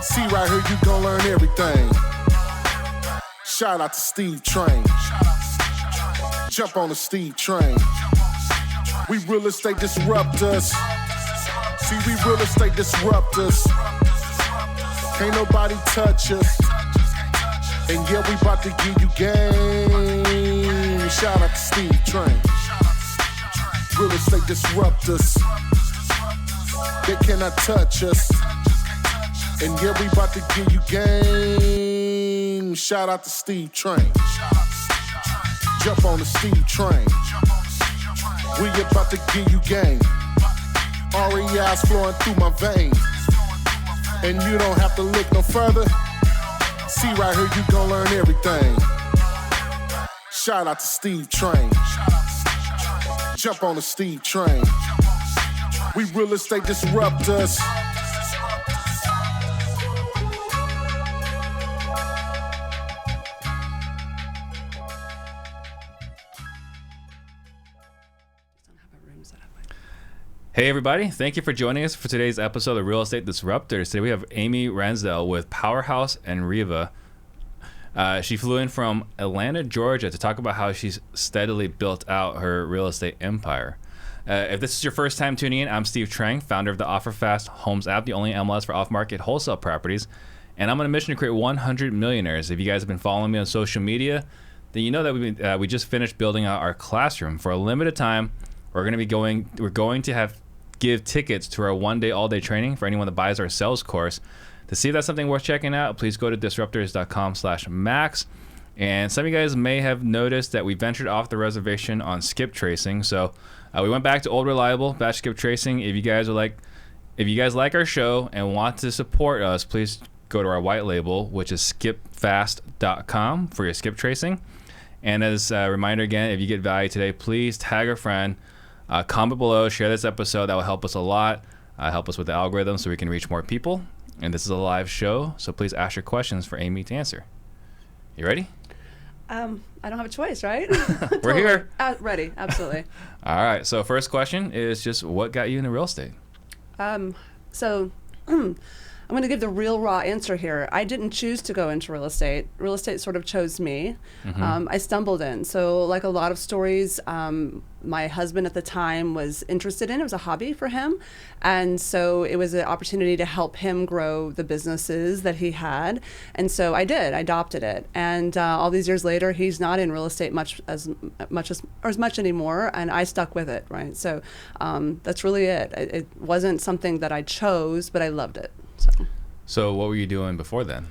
See right here, you gon' learn everything. Shout out to Steve Train. Jump on the Steve Train. We real estate disruptors. See, we real estate disruptors. Can't nobody touch us. And yeah, we about to give you game. Shout out to Steve Train. Real estate disruptors. They cannot touch us. And yeah, we about to give you game. Shout out to Steve Train. Jump on the Steve Train. We about to give you game. REI's flowing through my veins. And you don't have to look no further. See right here, you gon' learn everything. Shout out to Steve Train. Jump on the Steve Train. We real estate disruptors. Hey everybody, thank you for joining us for today's episode of Real Estate Disruptors. Today we have Amy Ransdell with Powerhouse and REVAGlobal. She flew in from Atlanta, Georgia to talk about how she's steadily built out her real estate empire. If this is your first time tuning in, I'm Steve Trang, founder of the OfferFast Homes app, the only MLS for off-market wholesale properties. And I'm on a mission to create 100 millionaires. If you guys have been following me on social media, then you know that we just finished building out our classroom. For a limited time, we're going to give tickets to our one-day, all-day training for anyone that buys our sales course. To see if that's something worth checking out, please go to disruptors.com/max. And some of you guys may have noticed that we ventured off the reservation on skip tracing. So we went back to old reliable batch skip tracing. If you guys like our show and want to support us, please go to our white label, which is skipfast.com for your skip tracing. And as a reminder again, if you get value today, please tag a friend. Comment below, share this episode. That will help us a lot, help us with the algorithm so we can reach more people. And this is a live show, so please ask your questions for Amy to answer. You ready? I don't have a choice, right? We're here. Ready, absolutely. All right, so first question is just what got you into real estate? I'm going to give the real raw answer here. I didn't choose to go into real estate. Real estate sort of chose me. Mm-hmm. I stumbled in. So like a lot of stories, my husband at the time was interested in. It was a hobby for him. And so it was an opportunity to help him grow the businesses that he had. And so I did. I adopted it. And all these years later, he's not in real estate as much anymore. And I stuck with it, right? So that's really it. It wasn't something that I chose, but I loved it. So what were you doing before then?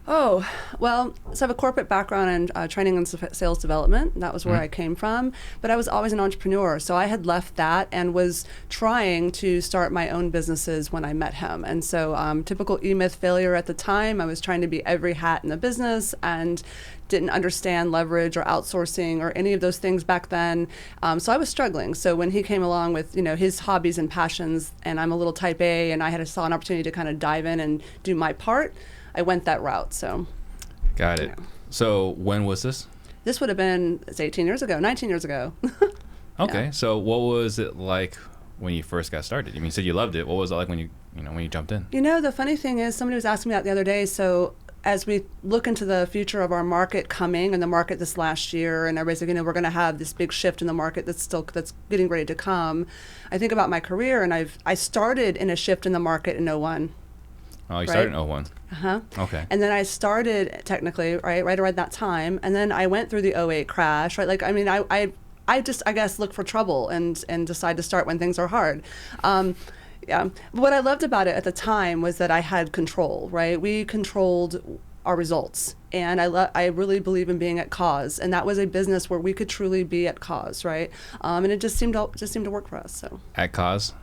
Oh, well, so I have a corporate background in training and sales development. That was where I came from. But I was always an entrepreneur. So I had left that and was trying to start my own businesses when I met him. And so typical E-Myth failure at the time. I was trying to be every hat in the business and didn't understand leverage or outsourcing or any of those things back then. So I was struggling. So when he came along with, his hobbies and passions, and I'm a little type A, and I saw an opportunity to kind of dive in and do my part, I went that route. So got it. So when was this? This would have been 19 years ago. Okay. Yeah. So what was it like when you first got started? You said you loved it. What was it like when you jumped in? The funny thing is, somebody was asking me that the other day. So as we look into the future of our market coming and the market this last year, and everybody's like, we're going to have this big shift in the market that's getting ready to come. I think about my career, and I started in a shift in the market in 01. Oh, you started in 01. Uh-huh. Okay. And then I started technically right around that time, and then I went through the 08 crash, right? Like, I just, I guess, look for trouble and decide to start when things are hard. Yeah. What I loved about it at the time was that I had control, right? We controlled our results. And I really believe in being at cause. And that was a business where we could truly be at cause, right? And it just seemed to work for us. So at cause?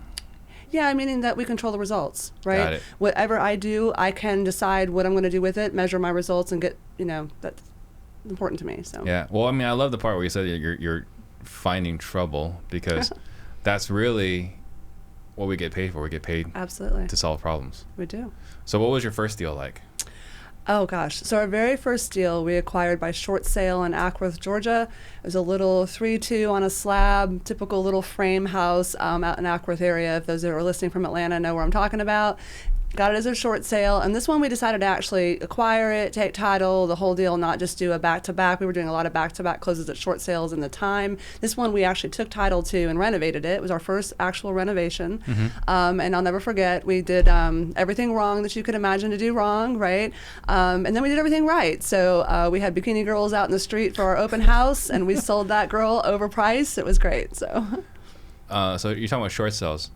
Yeah, meaning that we control the results, right? Got it. Whatever I do, I can decide what I'm going to do with it, measure my results, and get, that's important to me. So yeah. Well, I love the part where you said you're finding trouble, because that's really what we get paid for. We get paid absolutely to solve problems. We do. So what was your first deal like? Oh gosh. So our very first deal we acquired by short sale in Ackworth, Georgia. It was a little 3-2 on a slab, typical little frame house out in Ackworth area. If those that are listening from Atlanta know where I'm talking about. got it as a short sale. And this one we decided to actually acquire it, take title, the whole deal, not just do a back-to-back. We were doing a lot of back-to-back closes at short sales in the time. This one we actually took title to and renovated it. It was our first actual renovation. And I'll never forget, we did everything wrong that you could imagine to do wrong, right? And then we did everything right. So we had bikini girls out in the street for our open house, and we sold that girl overpriced. It was great. So so you're talking about short sales.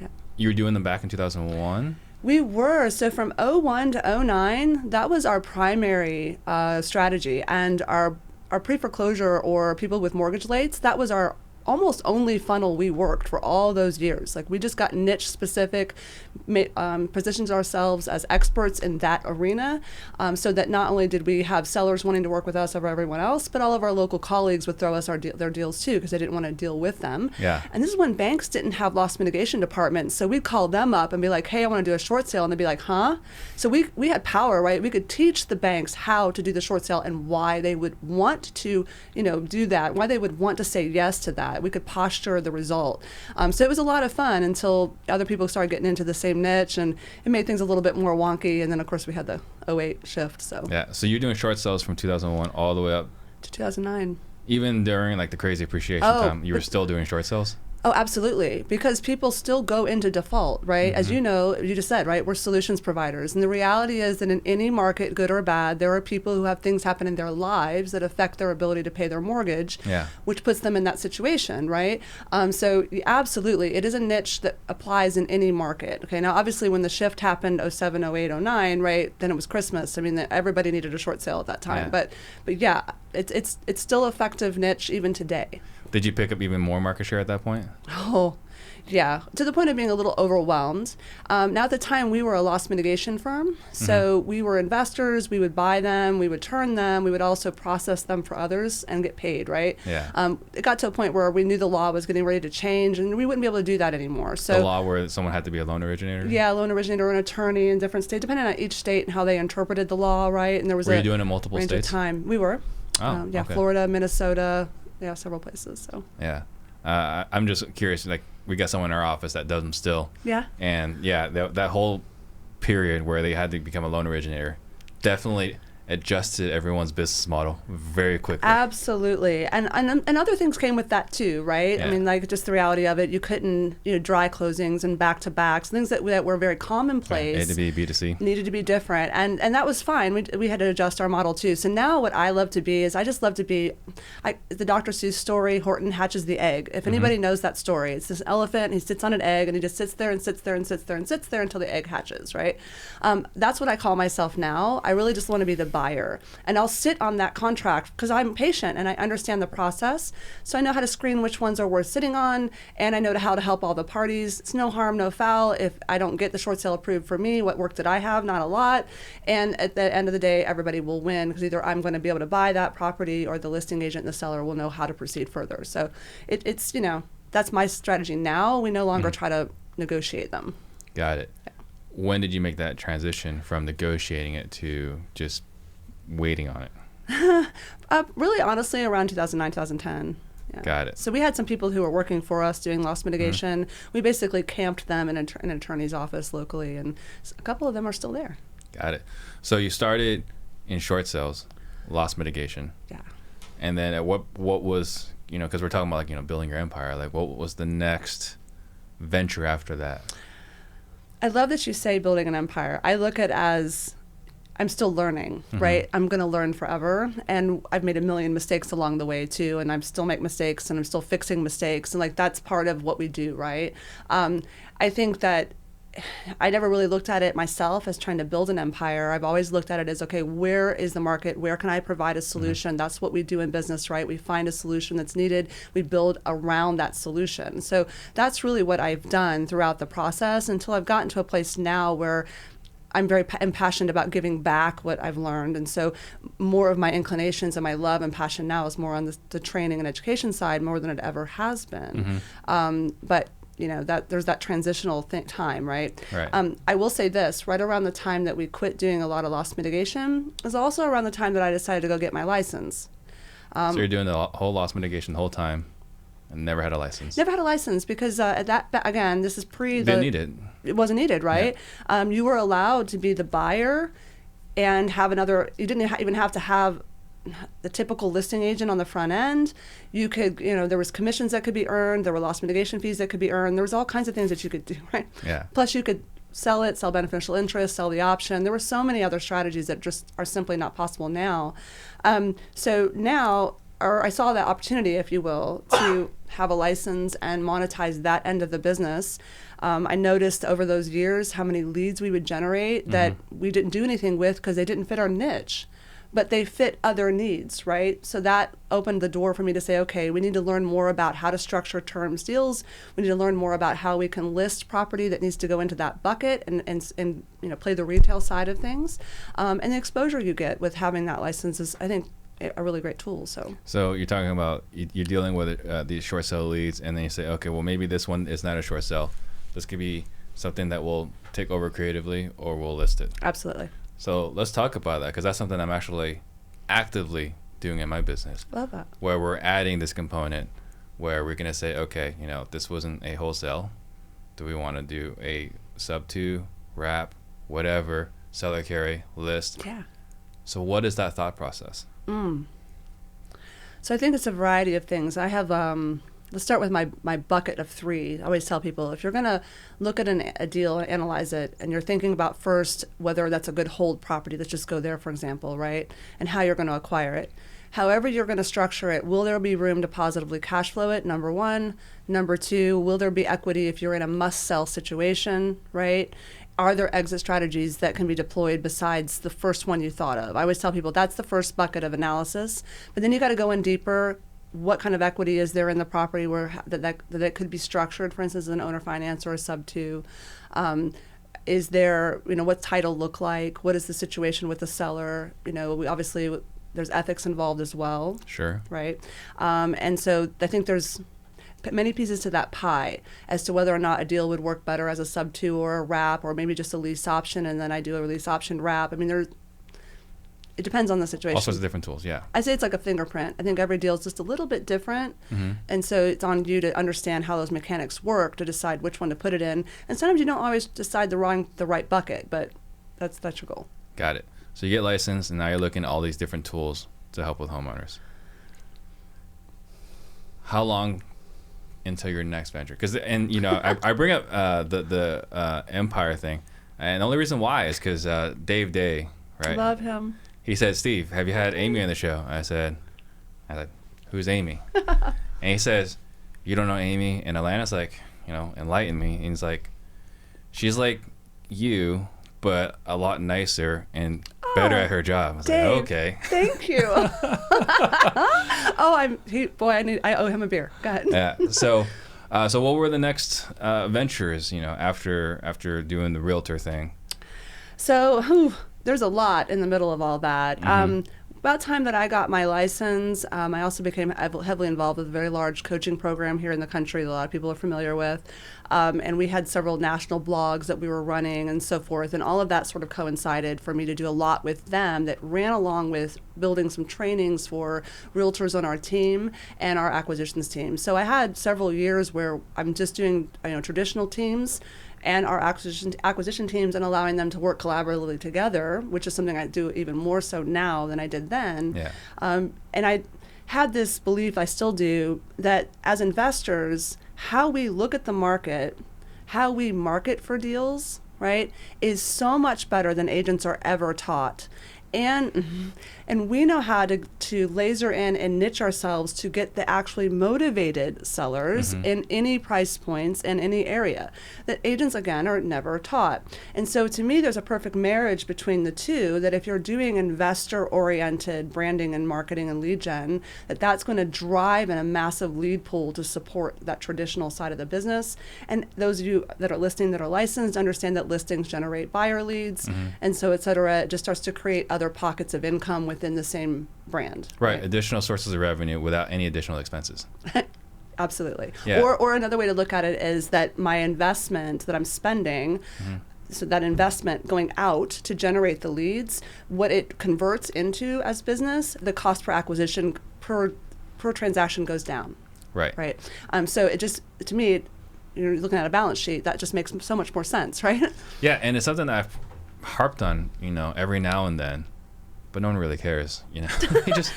Yeah. You were doing them back in 2001? We were. So from 01 to 09, that was our primary strategy. And our pre-foreclosure or people with mortgage lates, that was our almost only funnel we worked for all those years. Like we just got niche specific, positioned ourselves as experts in that arena, so that not only did we have sellers wanting to work with us over everyone else, but all of our local colleagues would throw us their deals too, because they didn't want to deal with them. Yeah. And this is when banks didn't have loss mitigation departments. So we'd call them up and be like, hey, I want to do a short sale. And they'd be like, huh? So we had power, right? We could teach the banks how to do the short sale and why they would want to, do that, why they would want to say yes to that. We could posture the result. So it was a lot of fun until other people started getting into the same niche, and it made things a little bit more wonky. And then, of course, we had the 08 shift. So Yeah. So you're doing short sales from 2001 all the way up to 2009. Even during like the crazy appreciation time, you were still doing short sales? Oh, absolutely. Because people still go into default, right? As you know, you just said, right? We're solutions providers. And the reality is that in any market, good or bad, there are people who have things happen in their lives that affect their ability to pay their mortgage, which puts them in that situation, right? So absolutely, it is a niche that applies in any market. Okay, now obviously when the shift happened 07, 08, 09, right? Then it was Christmas. I mean, everybody needed a short sale at that time. But yeah, it's still effective niche even today. Did you pick up even more market share at that point? Oh, yeah, to the point of being a little overwhelmed. Now at the time, we were a loss mitigation firm. So we were investors. We would buy them. We would turn them. We would also process them for others and get paid, right? Yeah. It got to a point where we knew the law was getting ready to change, and we wouldn't be able to do that anymore. So the law where someone had to be a loan originator? Yeah, loan originator or an attorney in different states, depending on each state and how they interpreted the law, right? And there was Were you doing it in multiple range states? of time. We were. Okay. Florida, Minnesota, several places. So. Yeah. I'm just curious, like, we got someone in our office that does them still. Yeah. And that whole period where they had to become a loan originator definitely adjusted everyone's business model very quickly. Absolutely. And other things came with that too, right? Yeah. I mean, like just the reality of it, you couldn't, dry closings and back-to-backs, things that were very commonplace. It had to be B2C. Needed to be different. And that was fine. We had to adjust our model too. So now what I love to be is I just love to be, the Dr. Seuss story, Horton hatches the egg. If anybody knows that story, it's this elephant, and he sits on an egg, and he just sits there and sits there and sits there and sits there until the egg hatches, right? That's what I call myself now. I really just want to be the buyer, and I'll sit on that contract because I'm patient and I understand the process, so I know how to screen which ones are worth sitting on, and I know how to help all the parties. It's no harm, no foul. If I don't get the short sale approved for me, what work did I have? Not a lot. And at the end of the day, everybody will win because either I'm going to be able to buy that property or the listing agent and the seller will know how to proceed further. So it's that's my strategy now. We no longer try to negotiate them. Got it. Yeah. When did you make that transition from negotiating it to just waiting on it? Really, honestly, around 2009, 2010. Yeah. Got it. So we had some people who were working for us doing loss mitigation. We basically camped them in an attorney's office locally, and a couple of them are still there. Got it. So you started in short sales, loss mitigation. Yeah. And then at what was, because we're talking about building your empire, like what was the next venture after that? I love that you say building an empire. I look at it as I'm still learning, right? I'm going to learn forever. And I've made a million mistakes along the way too. And I still make mistakes and I'm still fixing mistakes. And that's part of what we do, right? I think that I never really looked at it myself as trying to build an empire. I've always looked at it as, okay, where is the market? Where can I provide a solution? That's what we do in business, right? We find a solution that's needed. We build around that solution. So that's really what I've done throughout the process until I've gotten to a place now where I'm very impassioned about giving back what I've learned. And so more of my inclinations and my love and passion now is more on the training and education side more than it ever has been. But that there's that transitional time, right? I will say this, right around the time that we quit doing a lot of loss mitigation is also around the time that I decided to go get my license. So you're doing the whole loss mitigation the whole time? And never had a license. Never had a license because again, this is Didn't need it. It wasn't needed, right? Yeah. You were allowed to be the buyer and have another. You didn't even have to have the typical listing agent on the front end. You could, there was commissions that could be earned. There were loss mitigation fees that could be earned. There was all kinds of things that you could do, right? Yeah. Plus, you could sell it, sell beneficial interest, sell the option. There were so many other strategies that just are simply not possible now. So now, I saw that opportunity, if you will, to have a license and monetize that end of the business. I noticed over those years how many leads we would generate that we didn't do anything with because they didn't fit our niche, but they fit other needs, right? So that opened the door for me to say, okay, we need to learn more about how to structure terms deals. We need to learn more about how we can list property that needs to go into that bucket and play the retail side of things. And the exposure you get with having that license is, I think, a really great tool. So you're talking about you're dealing with these short sale leads, and then you say, okay, well, maybe this one is not a short sale. This could be something that we'll take over creatively, or we'll list it. Absolutely. So let's talk about that, because that's something I'm actually actively doing in my business. Love that. Where we're adding this component where we're going to say, okay, this wasn't a wholesale. Do we want to do a sub 2, wrap, whatever, seller carry, list? Yeah. So what is that thought process? So I think it's a variety of things. I have, let's start with my bucket of 3. I always tell people, if you're going to look at a deal and analyze it, and you're thinking about first whether that's a good hold property, let's just go there, for example, right? And how you're going to acquire it. However you're going to structure it, will there be room to positively cash flow it, number 1? Number 2, will there be equity if you're in a must-sell situation, right? Are there exit strategies that can be deployed besides the first one you thought of? I always tell people that's the first bucket of analysis, but then you got to go in deeper. What kind of equity is there in the property where that could be structured, for instance, as an owner finance or a sub 2? Is there, what title look like? What is the situation with the seller? Obviously there's ethics involved as well. Sure. Right. And so I think there's many pieces to that pie as to whether or not a deal would work better as a sub 2 or a wrap, or maybe just a lease option, and then I do a lease option wrap. I mean, it depends on the situation. All sorts of different tools, yeah. I say it's like a fingerprint. I think every deal is just a little bit different, and so it's on you to understand how those mechanics work to decide which one to put it in. And sometimes you don't always decide the right bucket, but that's your goal. Got it. So you get licensed, and now you're looking at all these different tools to help with homeowners. How long into your next venture? Because I bring up the Empire thing, and the only reason why is because Dave Day, right? Love him. He said, "Steve, have you had Amy on the show?" I said, "Who's Amy?" And he says, "You don't know Amy in Atlanta?" It's like, enlighten me. And he's like, "She's like you, but a lot nicer and better at her job." I was Dave, like, "Okay." Thank you. I owe him a beer. Go ahead. Yeah. So what were the next ventures? After doing the realtor thing. So, there's a lot in the middle of all that. About time that I got my license, I also became heavily involved with a very large coaching program here in the country that a lot of people are familiar with. And we had several national blogs that we were running and so forth. And all of that sort of coincided for me to do a lot with them that ran along with building some trainings for realtors on our team and our acquisitions team. So I had several years where I'm just doing traditional teams and our acquisition teams, and allowing them to work collaboratively together, which is something I do even more so now than I did then. Yeah. And I had this belief, I still do, that as investors, how we look at the market, how we market for deals, right, is so much better than agents are ever taught. And we know how to laser in and niche ourselves to get the actually motivated sellers in any price points in any area that agents, again, are never taught. And so to me, there's a perfect marriage between the two, that if you're doing investor-oriented branding and marketing and lead gen, that's going to drive in a massive lead pool to support that traditional side of the business. And those of you that are listing, that are licensed, understand that listings generate buyer leads, and so et cetera. It just starts to create other pockets of income within the same brand. Right. Additional sources of revenue without any additional expenses. Absolutely. Yeah. Or another way to look at it is that my investment that I'm spending, so that investment going out to generate the leads, what it converts into as business, the cost per acquisition per transaction goes down. Right. So it just, to me, you're looking at a balance sheet, that just makes so much more sense, right? Yeah, and it's something that I've harped on, every now and then, but no one really cares, You just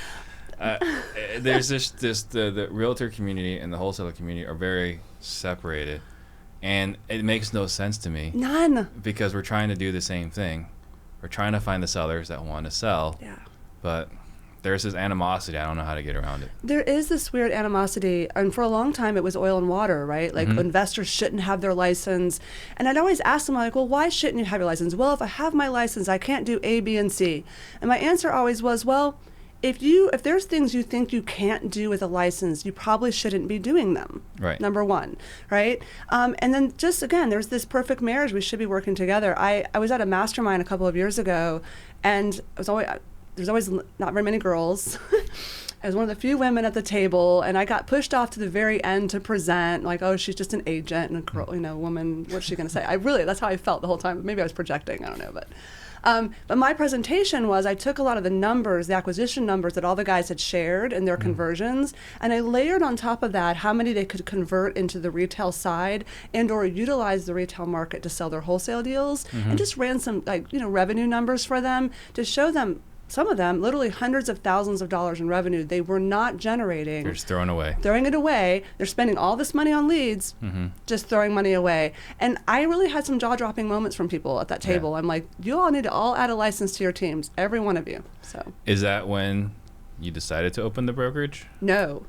there's the realtor community and the wholesaler community are very separated, and it makes no sense to me. None. Because we're trying to do the same thing. We're trying to find the sellers that want to sell. Yeah. But there's this animosity. I don't know how to get around it. There is this weird animosity, and for a long time it was oil and water, right? Like investors shouldn't have their license. And I'd always ask them, like, well, why shouldn't you have your license? Well, if I have my license, I can't do A, B, and C. And my answer always was, well, if there's things you think you can't do with a license, you probably shouldn't be doing them. Right. Number one, right? And then just, again, there's this perfect marriage. We should be working together. I was at a mastermind a couple of years ago, and there's always not very many girls. I was one of the few women at the table, and I got pushed off to the very end to present, like, oh, she's just an agent and a girl, woman, what's she going to say? That's how I felt the whole time. Maybe I was projecting, I don't know, but my presentation was, I took a lot of the numbers, the acquisition numbers that all the guys had shared in their conversions, and I layered on top of that how many they could convert into the retail side and or utilize the retail market to sell their wholesale deals, and just ran some revenue numbers for them to show them, some of them, literally hundreds of thousands of dollars in revenue they were not generating. They're just throwing it away. They're spending all this money on leads, just throwing money away. And I really had some jaw-dropping moments from people at that table. I'm like, you all need to all add a license to your teams, every one of you. So. Is that when you decided to open the brokerage? No.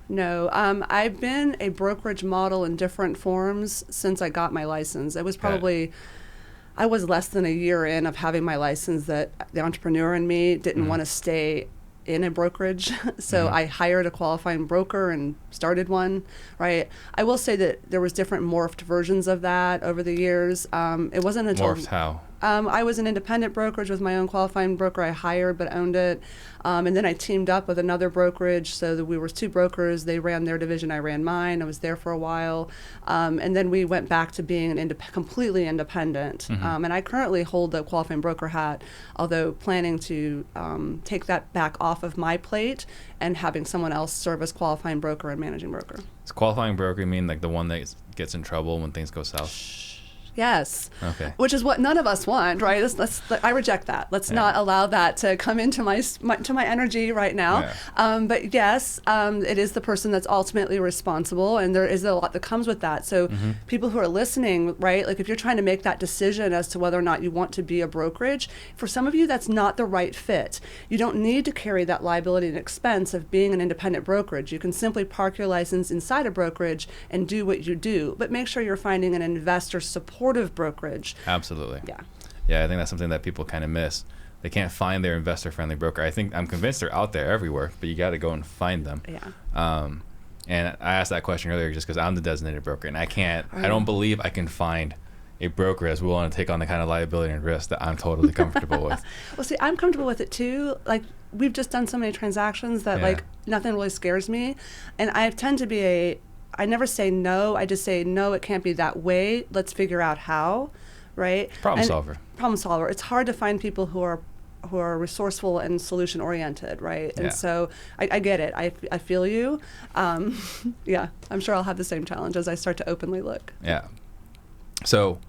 I've been a brokerage model in different forms since I got my license. It was probably... I was less than a year in of having my license that the entrepreneur in me didn't want to stay in a brokerage. So I hired a qualifying broker and started one, right? I will say that there was different morphed versions of that over the years. It wasn't until... Morphed how? I was an independent brokerage with my own qualifying broker. I hired but owned it. And then I teamed up with another brokerage so that we were two brokers. They ran their division, I ran mine. I was there for a while. And then we went back to being completely independent. And I currently hold the qualifying broker hat, although planning to take that back off of my plate and having someone else serve as qualifying broker and managing broker. Does qualifying broker mean like the one that gets in trouble when things go south? Yes. Okay. Which is what none of us want, right? I reject that. Let's not allow that to come into my energy right now. Yeah. But yes, it is the person that's ultimately responsible, and there is a lot that comes with that. So people who are listening, right? Like if you're trying to make that decision as to whether or not you want to be a brokerage, for some of you that's not the right fit. You don't need to carry that liability and expense of being an independent brokerage. You can simply park your license inside a brokerage and do what you do, but make sure you're finding an investor supportive brokerage. Absolutely. Yeah, I think that's something that people kind of miss. They can't find their investor-friendly broker. I'm convinced they're out there everywhere, but you got to go and find them. Yeah. And I asked that question earlier just because I'm the designated broker, and I don't believe I can find a broker that's willing to take on the kind of liability and risk that I'm totally comfortable with. Well, see, I'm comfortable with it too. Like we've just done so many transactions that like nothing really scares me, and I tend to be I never say no. I just say, no, it can't be that way. Let's figure out how, right? Problem solver. It's hard to find people who are resourceful and solution oriented, right? And so I get it. I feel you. Yeah, I'm sure I'll have the same challenge as I start to openly look. Yeah. So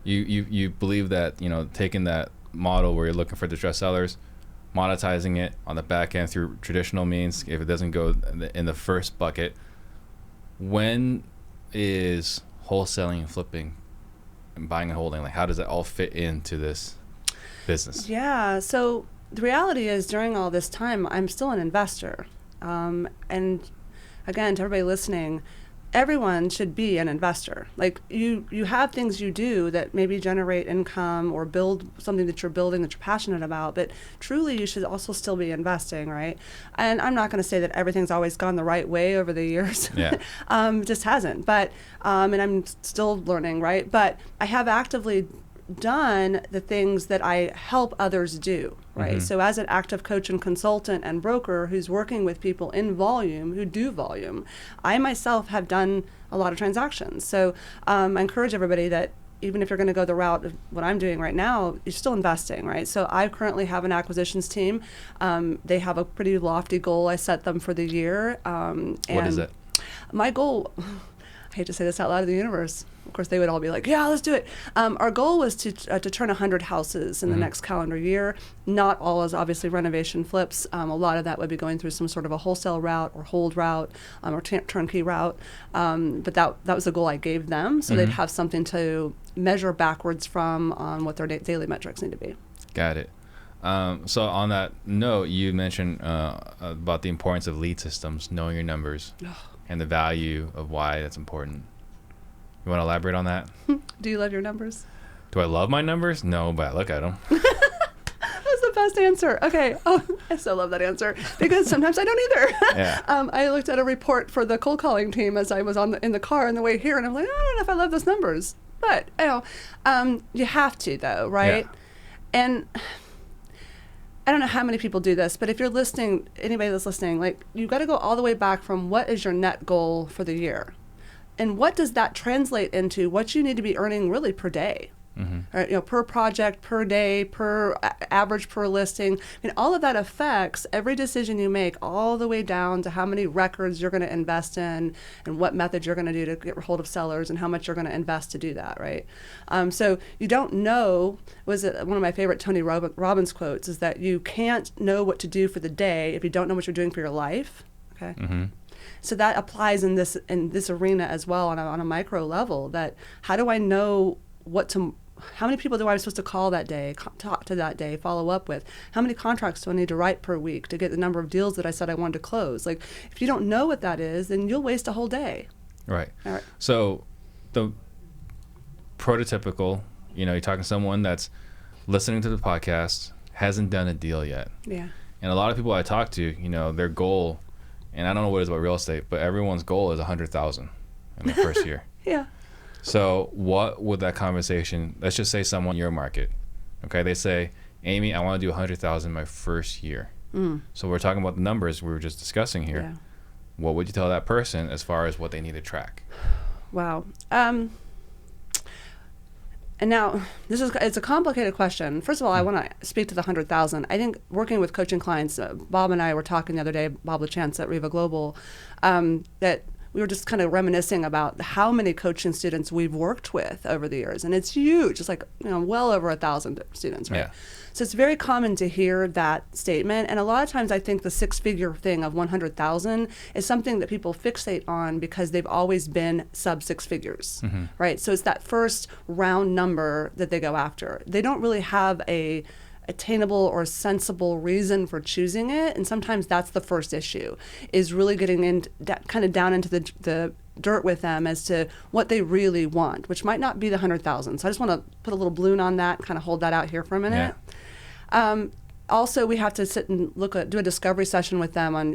you believe that, taking that model where you're looking for distressed sellers, monetizing it on the back end through traditional means, if it doesn't go in the first bucket, when is wholesaling and flipping and buying and holding, like how does that all fit into this business? Yeah, so the reality is during all this time, I'm still an investor. And again, to everybody listening, everyone should be an investor. Like you have things you do that maybe generate income or build something that you're building that you're passionate about, but truly you should also still be investing, right? And I'm not going to say that everything's always gone the right way over the years. Yeah. Just hasn't. But and I'm still learning, right? But I have actively done the things that I help others do, right? So as an active coach and consultant and broker who's working with people in volume, who do volume, I myself have done a lot of transactions. So I encourage everybody that even if you're going to go the route of what I'm doing right now, you're still investing, right? So I currently have an acquisitions team. They have a pretty lofty goal I set them for the year. What is it? My goal, I hate to say this out loud to the universe. Of course, they would all be like, yeah, let's do it. Our goal was to turn 100 houses in the next calendar year. Not all is obviously renovation flips. A lot of that would be going through some sort of a wholesale route or hold route or turnkey route. But that was the goal I gave them. So they'd have something to measure backwards from on what their daily metrics need to be. Got it. So on that note, you mentioned about the importance of lead systems, knowing your numbers, and the value of why that's important. You want to elaborate on that? Do you love your numbers? Do I love my numbers? No, but I look at them. That's the best answer. Okay. Oh, I so love that answer because sometimes I don't either. Yeah. I looked at a report for the cold calling team as I was in the car on the way here, and I'm like, I don't know if I love those numbers, but you have to though, right? Yeah. And I don't know how many people do this, but if you're listening, anybody that's listening, like you've got to go all the way back from what is your net goal for the year. And what does that translate into what you need to be earning really per day? Or, per project, per day, per average per listing. I mean, all of that affects every decision you make all the way down to how many records you're going to invest in and what method you're going to do to get hold of sellers and how much you're going to invest to do that, right? So you don't know, one of my favorite Tony Robbins quotes is that you can't know what to do for the day if you don't know what you're doing for your life, okay? So that applies in this arena as well on a micro level, that how do I know how many people do I supposed to call that day, talk to that day, follow up with? How many contracts do I need to write per week to get the number of deals that I said I wanted to close? Like, if you don't know what that is, then you'll waste a whole day. Right. All right. So the prototypical, you're talking to someone that's listening to the podcast, hasn't done a deal yet. Yeah. And a lot of people I talk to, their goal, and I don't know what it is about real estate, but everyone's goal is 100,000 in the first year. Yeah. So what would that conversation, let's just say someone in your market, okay, they say, Amy, I want to do 100,000 my first year. So we're talking about the numbers we were just discussing here. Yeah. What would you tell that person as far as what they need to track? Wow. And now it's a complicated question. First of all, I want to speak to the 100,000. I think working with coaching clients, Bob and I were talking the other day, Bob LaChance at REVAGlobal, that we were just kind of reminiscing about how many coaching students we've worked with over the years. And it's huge. It's like, well over 1,000 students, right? Yeah. So it's very common to hear that statement. And a lot of times I think the six-figure thing of 100,000 is something that people fixate on because they've always been sub six figures, right? So it's that first round number that they go after. They don't really have a attainable or sensible reason for choosing it, and sometimes that's the first issue, is really getting kind of down into the dirt with them as to what they really want, which might not be the 100,000. So I just want to put a little balloon on that, kind of hold that out here for a minute. Yeah. Also, we have to sit and do a discovery session with them on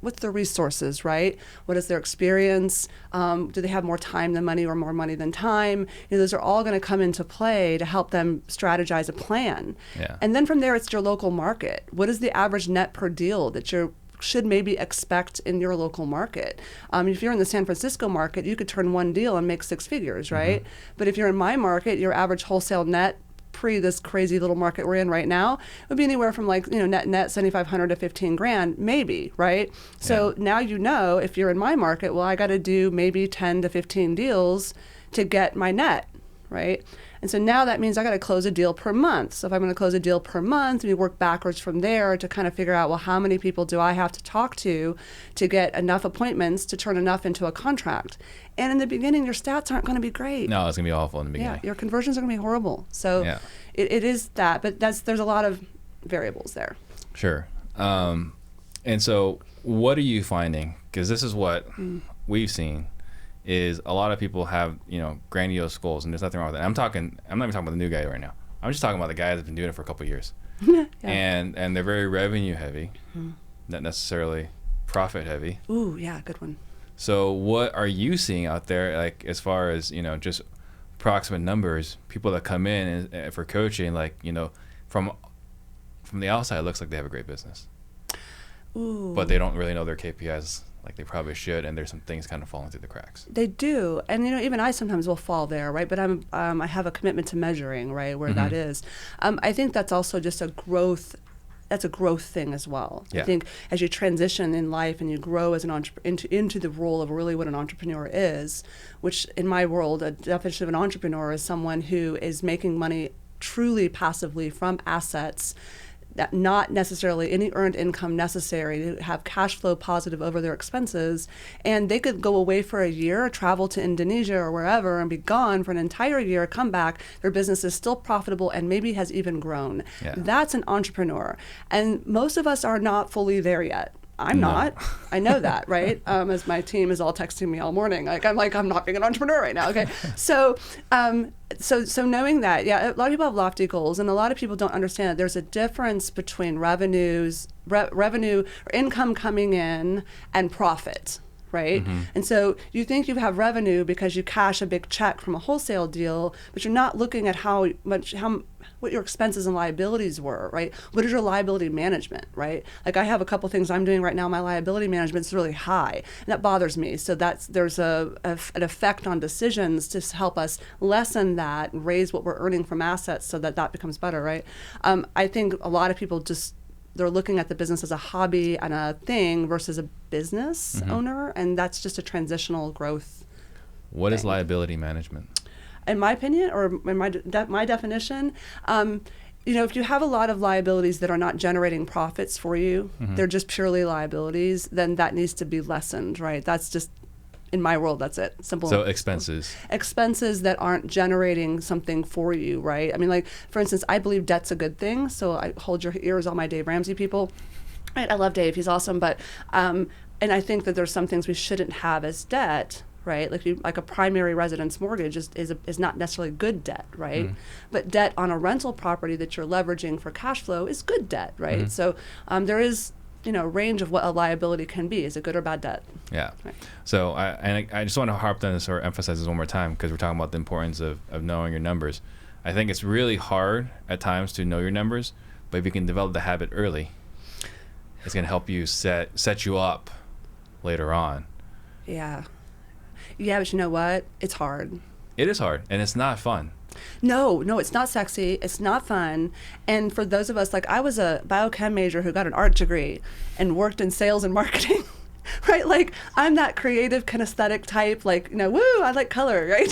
what's their resources, right? What is their experience? Do they have more time than money or more money than time? Those are all going to come into play to help them strategize a plan. Yeah. And then from there, it's your local market. What is the average net per deal that you should maybe expect in your local market? If you're in the San Francisco market, you could turn one deal and make six figures, right? But if you're in my market, your average wholesale net pre this crazy little market we're in right now would be anywhere from net 7,500 to 15 grand, maybe, right? So now if you're in my market, well, I got to do maybe 10 to 15 deals to get my net, right? And so now that means I got to close a deal per month. So if I'm going to close a deal per month, we work backwards from there to kind of figure out, well, how many people do I have to talk to get enough appointments to turn enough into a contract? And in the beginning, your stats aren't going to be great. No, it's going to be awful in the beginning. Yeah, your conversions are going to be horrible. So it is that, but there's a lot of variables there. Sure. And so what are you finding? Because this is what we've seen. Is a lot of people have, grandiose goals, and there's nothing wrong with that. I'm not even talking about the new guy right now. I'm just talking about the guy that's been doing it for a couple of years. And they're very revenue heavy, not necessarily profit heavy. Ooh, yeah, good one. So what are you seeing out there, like as far as, just approximate numbers, people that come in for coaching, from the outside, it looks like they have a great business. Ooh. But they don't really know their KPIs like they probably should, and there's some things kind of falling through the cracks. They do, and even I sometimes will fall there, right? But I have a commitment to measuring, right, where that is. I think that's also just a growth that's a growth thing as well. Yeah. I think as you transition in life and you grow as an into the role of really what an entrepreneur is, which in my world, a definition of an entrepreneur is someone who is making money truly passively from assets, that not necessarily any earned income necessary to have cash flow positive over their expenses. And they could go away for a year, travel to Indonesia or wherever and be gone for an entire year, come back, their business is still profitable and maybe has even grown. Yeah. That's an entrepreneur. And most of us are not fully there yet. I'm not. I know that, right? As my team is all texting me all morning, I'm not being an entrepreneur right now. Okay, so knowing that, yeah, a lot of people have lofty goals, and a lot of people don't understand that there's a difference between revenue or income coming in and profit. Right? Mm-hmm. And so you think you have revenue because you cash a big check from a wholesale deal, but you're not looking at what your expenses and liabilities were, right? What is your liability management, right? Like I have a couple things I'm doing right now. My liability management is really high, and that bothers me. So there's an effect on decisions to help us lessen that, and raise what we're earning from assets so that becomes better, right? I think a lot of people they're looking at the business as a hobby and a thing versus a business owner, and that's just a transitional growth. What is liability management? In my opinion, or in my definition, if you have a lot of liabilities that are not generating profits for you, they're just purely liabilities, then that needs to be lessened, right? That's just, in my world, that's it. Simple. So expenses that aren't generating something for you, right? I mean, like, for instance, I believe debt's a good thing. So I hold your ears, all my Dave Ramsey people. Right? I love Dave. He's awesome. But, and I think that there's some things we shouldn't have as debt, right? Like a primary residence mortgage is not necessarily good debt, right? But debt on a rental property that you're leveraging for cash flow is good debt, right? So there is, range of what a liability can be. Is it good or bad debt? Yeah. Right. So I just want to harp on this or emphasize this one more time, because we're talking about the importance of knowing your numbers. I think it's really hard at times to know your numbers, but if you can develop the habit early, it's going to help you set you up later on. Yeah. Yeah, but you know what? It's hard. It is hard, and it's not fun. No, it's not sexy. It's not fun. And for those of us, like I was a biochem major who got an art degree and worked in sales and marketing, right? Like I'm that creative kinesthetic type, like, woo, I like color, right?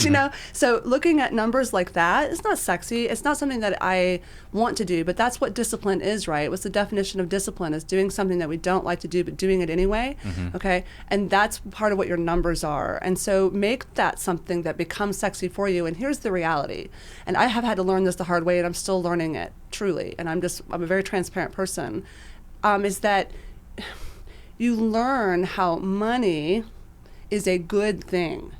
So looking at numbers like that, it's not sexy. It's not something that I want to do, but that's what discipline is, right? What's the definition of discipline? Is doing something that we don't like to do, but doing it anyway, okay? And that's part of what your numbers are. And so make that something that becomes sexy for you. And here's the reality. And I have had to learn this the hard way, and I'm still learning it, truly. And I'm a very transparent person, is that you learn how money is a good thing,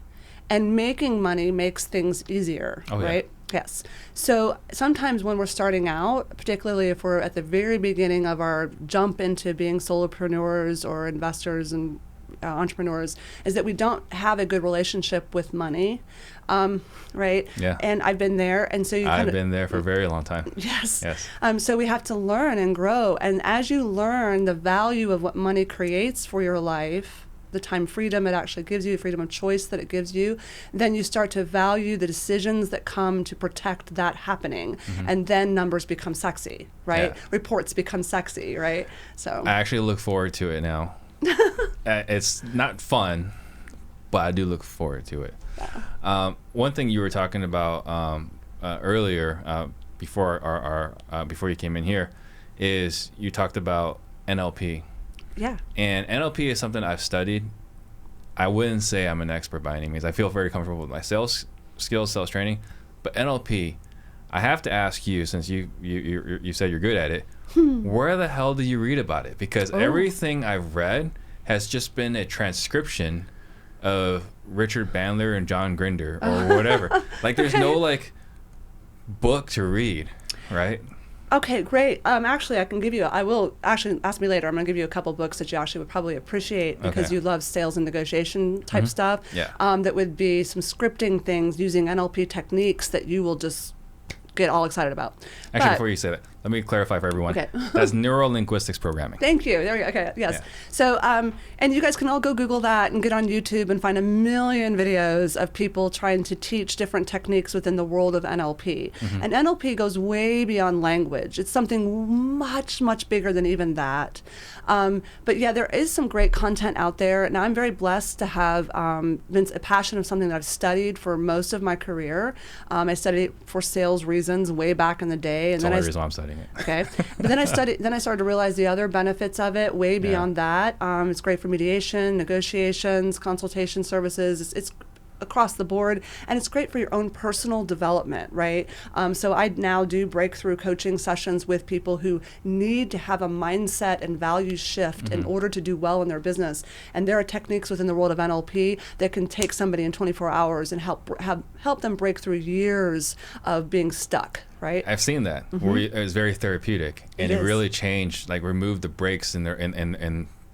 and making money makes things easier, right? Yes. So sometimes when we're starting out, particularly if we're at the very beginning of our jump into being solopreneurs or investors and entrepreneurs, is that we don't have a good relationship with money, right? Yeah. And I've been there, and so I've been there for a very long time. Yes. So we have to learn and grow, and as you learn the value of what money creates for your life, the time freedom it actually gives you, freedom of choice that it gives you, then you start to value the decisions that come to protect that happening, and then numbers become sexy, right? Yeah. Reports become sexy, right? So I actually look forward to it now. It's not fun, but I do look forward to it. Yeah. One thing you were talking about earlier, before before you came in here, is you talked about NLP. Yeah. And NLP is something I've studied. I wouldn't say I'm an expert by any means. I feel very comfortable with my sales skills, sales training, but NLP, I have to ask you, since you said you're good at it, where the hell do you read about it? Because everything I've read has just been a transcription of Richard Bandler and John Grinder or whatever. Like there's no book to read, right? Okay, great. Actually, I can give you, I will, actually, ask me later. I'm going to give you a couple books that you actually would probably appreciate because you love sales and negotiation type stuff. Yeah. That would be some scripting things using NLP techniques that you will just get all excited about. Actually, before you say that, Let me clarify for everyone. Okay. That's neuro-linguistics programming. Thank you. There you go. Okay. Yes. Yeah. So, and you guys can all go Google that and get on YouTube and find a million videos of people trying to teach different techniques within the world of NLP. And NLP goes way beyond language. It's something much, much bigger than even that. But yeah, there is some great content out there. And I'm very blessed to have been a passion of something that I've studied for most of my career. I studied for sales reasons way back in the day. And That's the only reason why I'm studying it. Okay. But then I started to realize the other benefits of it way beyond that. It's great for mediation, negotiations, consultation services. It's across the board, and it's great for your own personal development, right? So I now do breakthrough coaching sessions with people who need to have a mindset and value shift in order to do well in their business. And there are techniques within the world of NLP that can take somebody in 24 hours and help them break through years of being stuck. Right. I've seen that. Where it was very therapeutic, and it really changed, like removed the breaks in their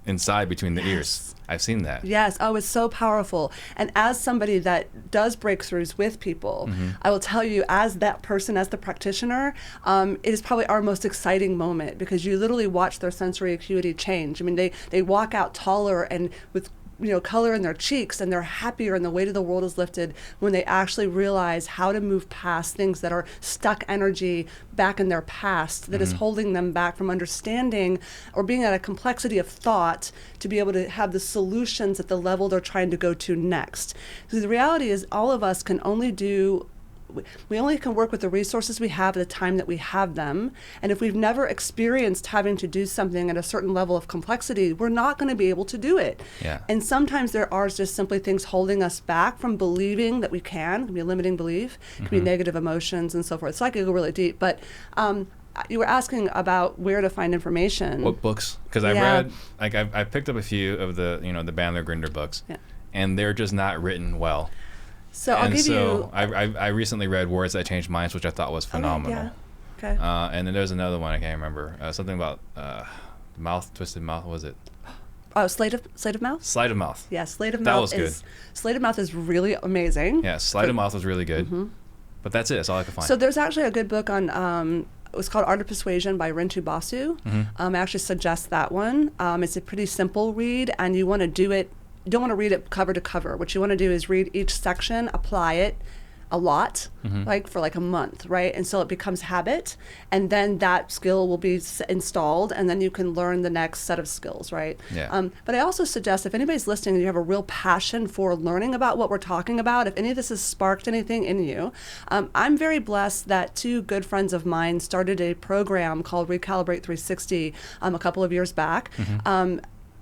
inside between the ears. I've seen that. Yes. Oh, it's so powerful. And as somebody that does breakthroughs with people, I will tell you, as that person, as the practitioner, it is probably our most exciting moment, because you literally watch their sensory acuity change. I mean, they walk out taller and with color in their cheeks, and they're happier, and the weight of the world is lifted when they actually realize how to move past things that are stuck energy back in their past that is holding them back from understanding or being at a complexity of thought to be able to have the solutions at the level they're trying to go to next. So the reality is, all of us can only we only can work with the resources we have at the time that we have them. And if we've never experienced having to do something at a certain level of complexity, we're not going to be able to do it. Yeah. And sometimes there are just simply things holding us back from believing that we can. It can be a limiting belief, it can be negative emotions and so forth. So I could go really deep, but you were asking about where to find information. What books? Because I read, like I picked up a few of the the Bandler Grinder books, and they're just not written well. So I'll give you. I recently read Words That Change Minds, which I thought was phenomenal. Okay. And then there's another one I can't remember. Something about twisted mouth. What was it? Oh, Sleight of Mouth? Sleight of Mouth. Yeah, Sleight of That Mouth was good. Sleight of Mouth is really amazing. Yeah, Sleight of Mouth was really good. But that's it. That's all I could find. So there's actually a good book on. It was called Art of Persuasion by Rintu Basu. I actually suggest that one. It's a pretty simple read, and you want to do it. You don't want to read it cover to cover. What you want to do is read each section, apply it a lot, like for like a month, right? And so it becomes habit, and then that skill will be installed, and then you can learn the next set of skills, right? Yeah. But I also suggest, if anybody's listening and you have a real passion for learning about what we're talking about, if any of this has sparked anything in you, I'm very blessed that two good friends of mine started a program called Recalibrate 360 a couple of years back.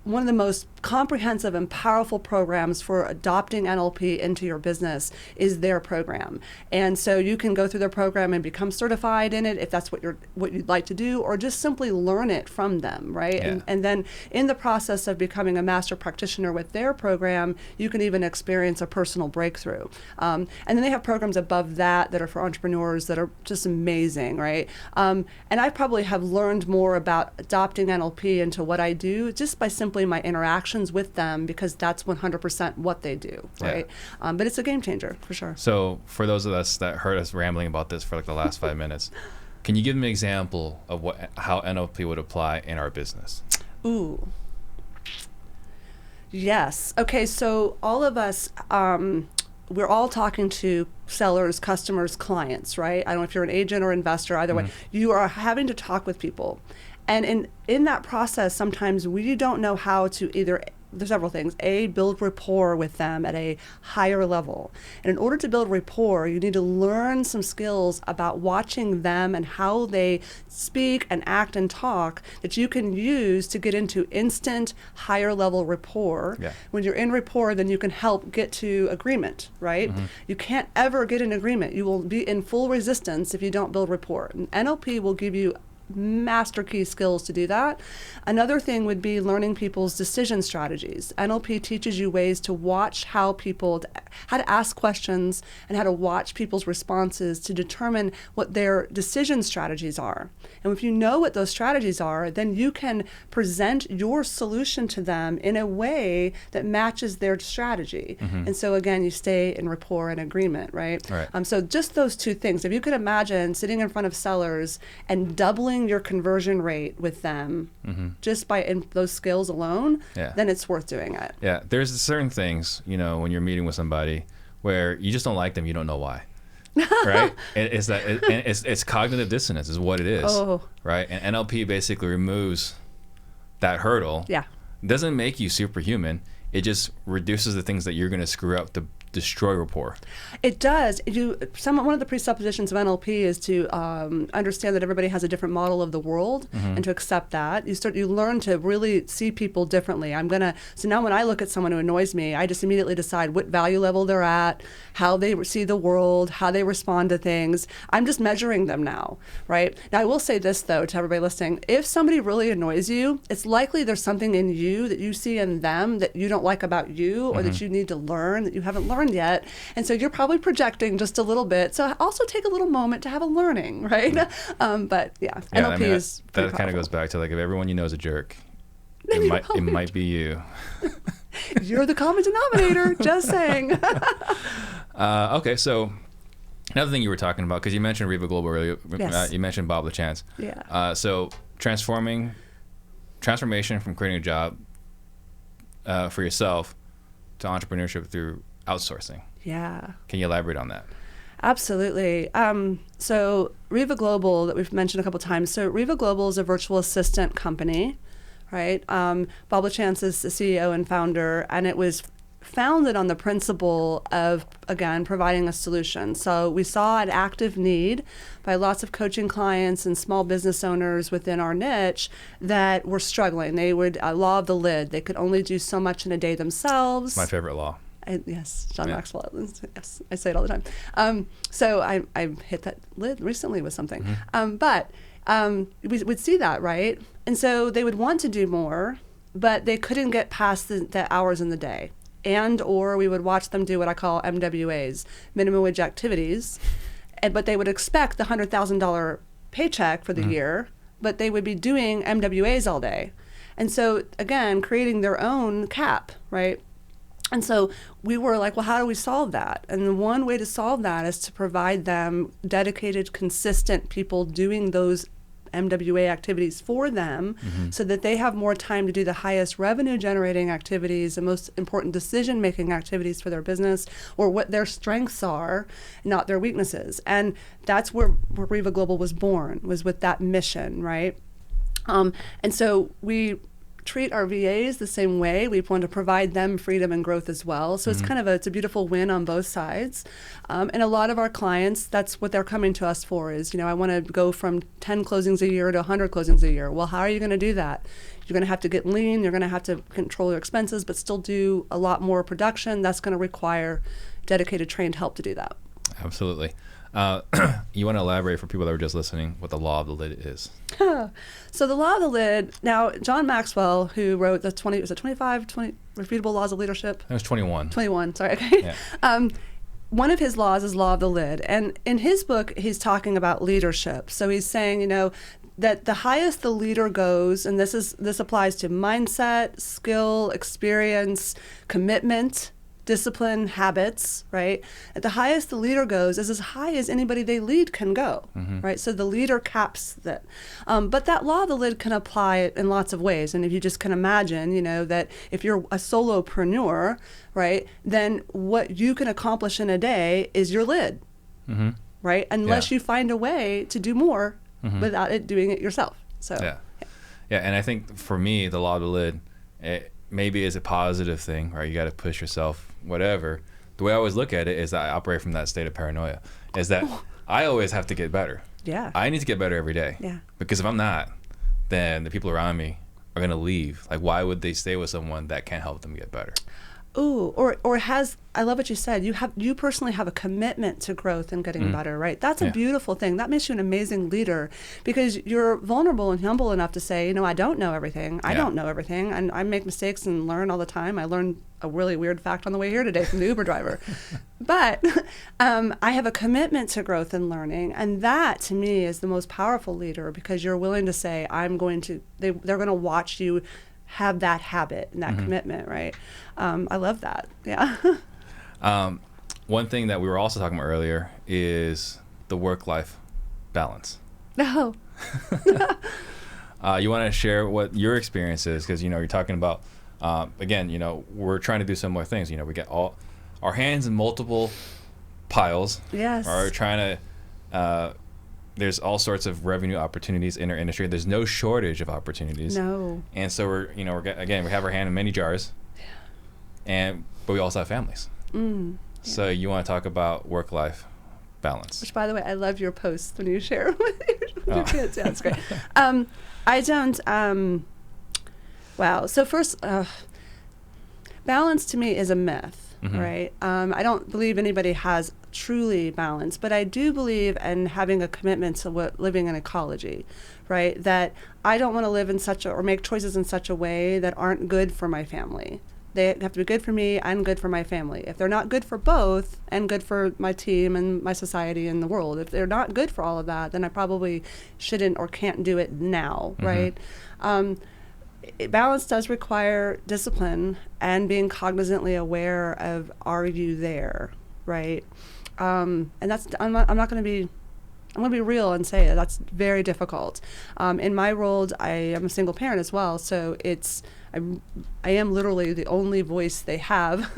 One of the most comprehensive and powerful programs for adopting NLP into your business is their program. And so you can go through their program and become certified in it if that's what you'd like to do, or just simply learn it from them, right? Yeah. And then in the process of becoming a master practitioner with their program, you can even experience a personal breakthrough. And then they have programs above that are for entrepreneurs that are just amazing, right? And I probably have learned more about adopting NLP into what I do just by simply my interactions with them, because that's 100% what they do, right? But it's a game changer for sure. So for those of us that heard us rambling about this for like the last 5 minutes, can you give me an example of how NLP would apply in our business? Ooh. Yes. Okay, so all of us, we're all talking to sellers, customers, clients, right? I don't know if you're an agent or investor, either way. You are having to talk with people. And in that process, sometimes we don't know how to there's several things. A, build rapport with them at a higher level. And in order to build rapport, you need to learn some skills about watching them and how they speak and act and talk that you can use to get into instant higher level rapport. Yeah. When you're in rapport, then you can help get to agreement, right? You can't ever get an agreement. You will be in full resistance if you don't build rapport. And NLP will give you master key skills to do that. Another thing would be learning people's decision strategies. NLP teaches you ways to watch how to ask questions and how to watch people's responses to determine what their decision strategies are. And if you know what those strategies are, then you can present your solution to them in a way that matches their strategy. And so again, you stay in rapport and agreement, right? So just those two things. If you could imagine sitting in front of sellers and doubling increasing your conversion rate with them just by those skills alone, then it's worth doing it. Yeah, there's certain things, when you're meeting with somebody where you just don't like them, you don't know why. Right? It's cognitive dissonance is what it is. Right? And NLP basically removes that hurdle. Yeah. It doesn't make you superhuman. It just reduces the things that you're going to screw up to destroy rapport. It does. One of the presuppositions of NLP is to understand that everybody has a different model of the world and to accept that. You learn to really see people differently. So now when I look at someone who annoys me, I just immediately decide what value level they're at, how they see the world, how they respond to things. I'm just measuring them now, right? Now I will say this though to everybody listening, if somebody really annoys you, it's likely there's something in you that you see in them that you don't like about you or that you need to learn that you haven't learned yet. And so you're probably projecting just a little bit. So also take a little moment to have a learning, right? But NLP is that kind of goes back to like if everyone you know is a jerk, it might be you. You're the common denominator, just saying. Okay, so another thing you were talking about, because you mentioned REVAGlobal earlier, Yes. You mentioned Bob LaChance. Yeah. So transformation from creating a job for yourself to entrepreneurship through outsourcing. Yeah. Can you elaborate on that? Absolutely. So REVAGlobal that we've mentioned a couple times. So REVAGlobal is a virtual assistant company, right? Bob LaChance is the CEO and founder, and it was founded on the principle of, again, providing a solution. So we saw an active need by lots of coaching clients and small business owners within our niche that were struggling. They would, law of the lid. They could only do so much in a day themselves. My favorite law. Yes, John Maxwell. Yes, I say it all the time. So I hit that lid recently with something. But we would see that, right? And so they would want to do more, but they couldn't get past the hours in the day. Or we would watch them do what I call MWAs, minimum wage activities, but they would expect the $100,000 paycheck for the year, but they would be doing MWAs all day. And so, again, creating their own cap, right? And so we were like, well, how do we solve that? And the one way to solve that is to provide them dedicated, consistent people doing those MWA activities for them so that they have more time to do the highest revenue generating activities, the most important decision making activities for their business, or what their strengths are, not their weaknesses. And that's where REVAGlobal was born, was with that mission, right? And so we treat our VAs the same way. We want to provide them freedom and growth as well. So it's kind of it's a beautiful win on both sides. And a lot of our clients, that's what they're coming to us for is, I want to go from 10 closings a year to 100 closings a year. Well, how are you going to do that? You're going to have to get lean. You're going to have to control your expenses, but still do a lot more production. That's going to require dedicated, trained help to do that. Absolutely. You want to elaborate for people that were just listening what the law of the lid is? So the law of the lid, now John Maxwell, who wrote the 25 Refutable Laws of Leadership? It was 21. 21, sorry, okay. Yeah. One of his laws is law of the lid. And in his book, he's talking about leadership. So he's saying, that the highest the leader goes, and this applies to mindset, skill, experience, commitment, discipline, habits, right? At the highest the leader goes is as high as anybody they lead can go, right? So the leader caps that. But that law of the lid can apply in lots of ways. And if you just can imagine, that if you're a solopreneur, right, then what you can accomplish in a day is your lid, right? Unless you find a way to do more without doing it yourself. So yeah. And I think for me, the law of the lid, maybe is a positive thing, right? You got to push yourself, whatever. The way I always look at it is that I operate from that state of paranoia, is that I always have to get better. Yeah. I need to get better every day. Yeah. Because if I'm not, then the people around me are going to leave. Like, why would they stay with someone that can't help them get better? Ooh, or has, I love what you said, you personally have a commitment to growth and getting better, right? That's a beautiful thing. That makes you an amazing leader because you're vulnerable and humble enough to say, I don't know everything. I don't know everything. And I make mistakes and learn all the time. I learned a really weird fact on the way here today from the Uber driver. But I have a commitment to growth and learning. And that, to me, is the most powerful leader because you're willing to say, they're going to watch you have that habit and that commitment, right? I love that. Yeah. One thing that we were also talking about earlier is the work-life balance. No. You want to share what your experience is, because you're talking about again, we're trying to do similar things. We get all our hands in multiple piles. Yes. Or trying to there's all sorts of revenue opportunities in our industry. There's no shortage of opportunities. No. And so we have our hand in many jars. Yeah. But we also have families. Yeah. So you want to talk about work-life balance. Which, by the way, I love your posts when you share with your kids. Yeah, it's great. I don't. Wow. So first, balance to me is a myth, right? I don't believe anybody has truly balance, but I do believe in having a commitment to living in ecology, right? That I don't want to live in or make choices in such a way that aren't good for my family. They have to be good for me and good for my family. If they're not good for both and good for my team and my society and the world, if they're not good for all of that, then I probably shouldn't or can't do it now, right? Balance does require discipline and being cognizantly aware of, are you there, right? And that's, I'm going to be real and say that's very difficult. In my world, I am a single parent as well, so I am literally the only voice they have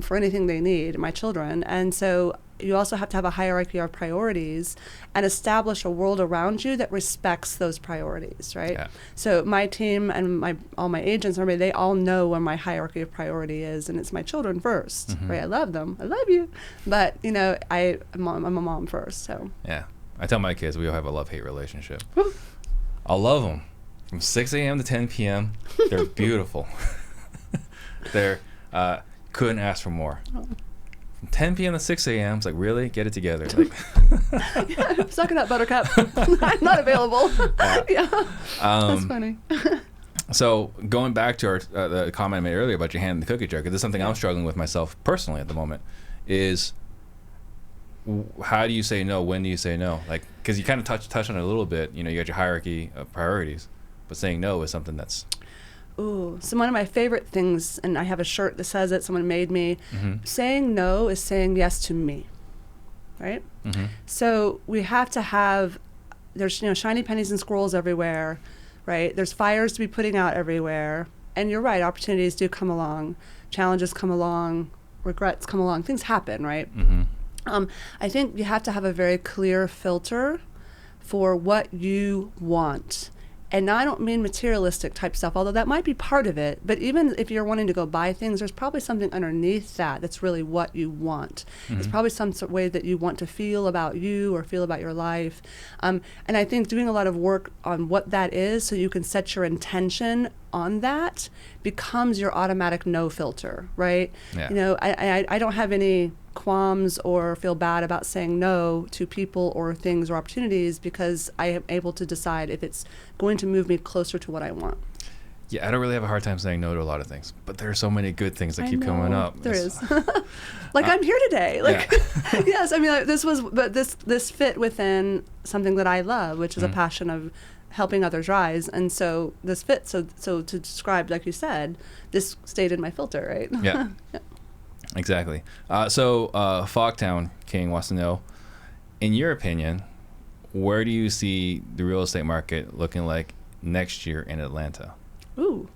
for anything they need, my children. And so you also have to have a hierarchy of priorities and establish a world around you that respects those priorities, right? Yeah. So my team and all my agents, everybody, they all know where my hierarchy of priority is, and it's my children first, right? I love them. I love you. But, I'm a mom first, so. Yeah. I tell my kids we all have a love-hate relationship. I love them. From 6 a.m. to 10 p.m., they're beautiful. They're couldn't ask for more. Oh. From 10 p.m. to 6 a.m., it's like, really? Get it together. Like, suck it up, Buttercup. I'm not available. Yeah. That's funny. So going back to the comment I made earlier about your hand in the cookie jar, because this is something I'm struggling with myself personally at the moment, is how do you say no? When do you say no? Like, because you kind of touch on it a little bit. You got your hierarchy of priorities. But saying no is something that's... Ooh, so one of my favorite things, and I have a shirt that says it, someone made me, saying no is saying yes to me, right? So we have to have, there's shiny pennies and squirrels everywhere, right? There's fires to be putting out everywhere. And you're right, opportunities do come along, challenges come along, regrets come along, things happen, right? I think you have to have a very clear filter for what you want. And I don't mean materialistic type stuff, although that might be part of it. But even if you're wanting to go buy things, there's probably something underneath that's really what you want. It's probably some sort of way that you want to feel about you or feel about your life. And I think doing a lot of work on what that is so you can set your intention on that becomes your automatic no filter, right? Yeah. I don't have any qualms or feel bad about saying no to people or things or opportunities because I am able to decide if it's going to move me closer to what I want. Yeah, I don't really have a hard time saying no to a lot of things, but there are so many good things that keep coming up. There is. Like I'm here today. Like, yeah. Yes, I mean, this fit within something that I love, which is a passion of helping others rise, and so this fits. So to describe, like you said, this stayed in my filter, right? Yeah. Yeah. Exactly. So Fogtown King wants to know, in your opinion, where do you see the real estate market looking like next year in Atlanta? Ooh.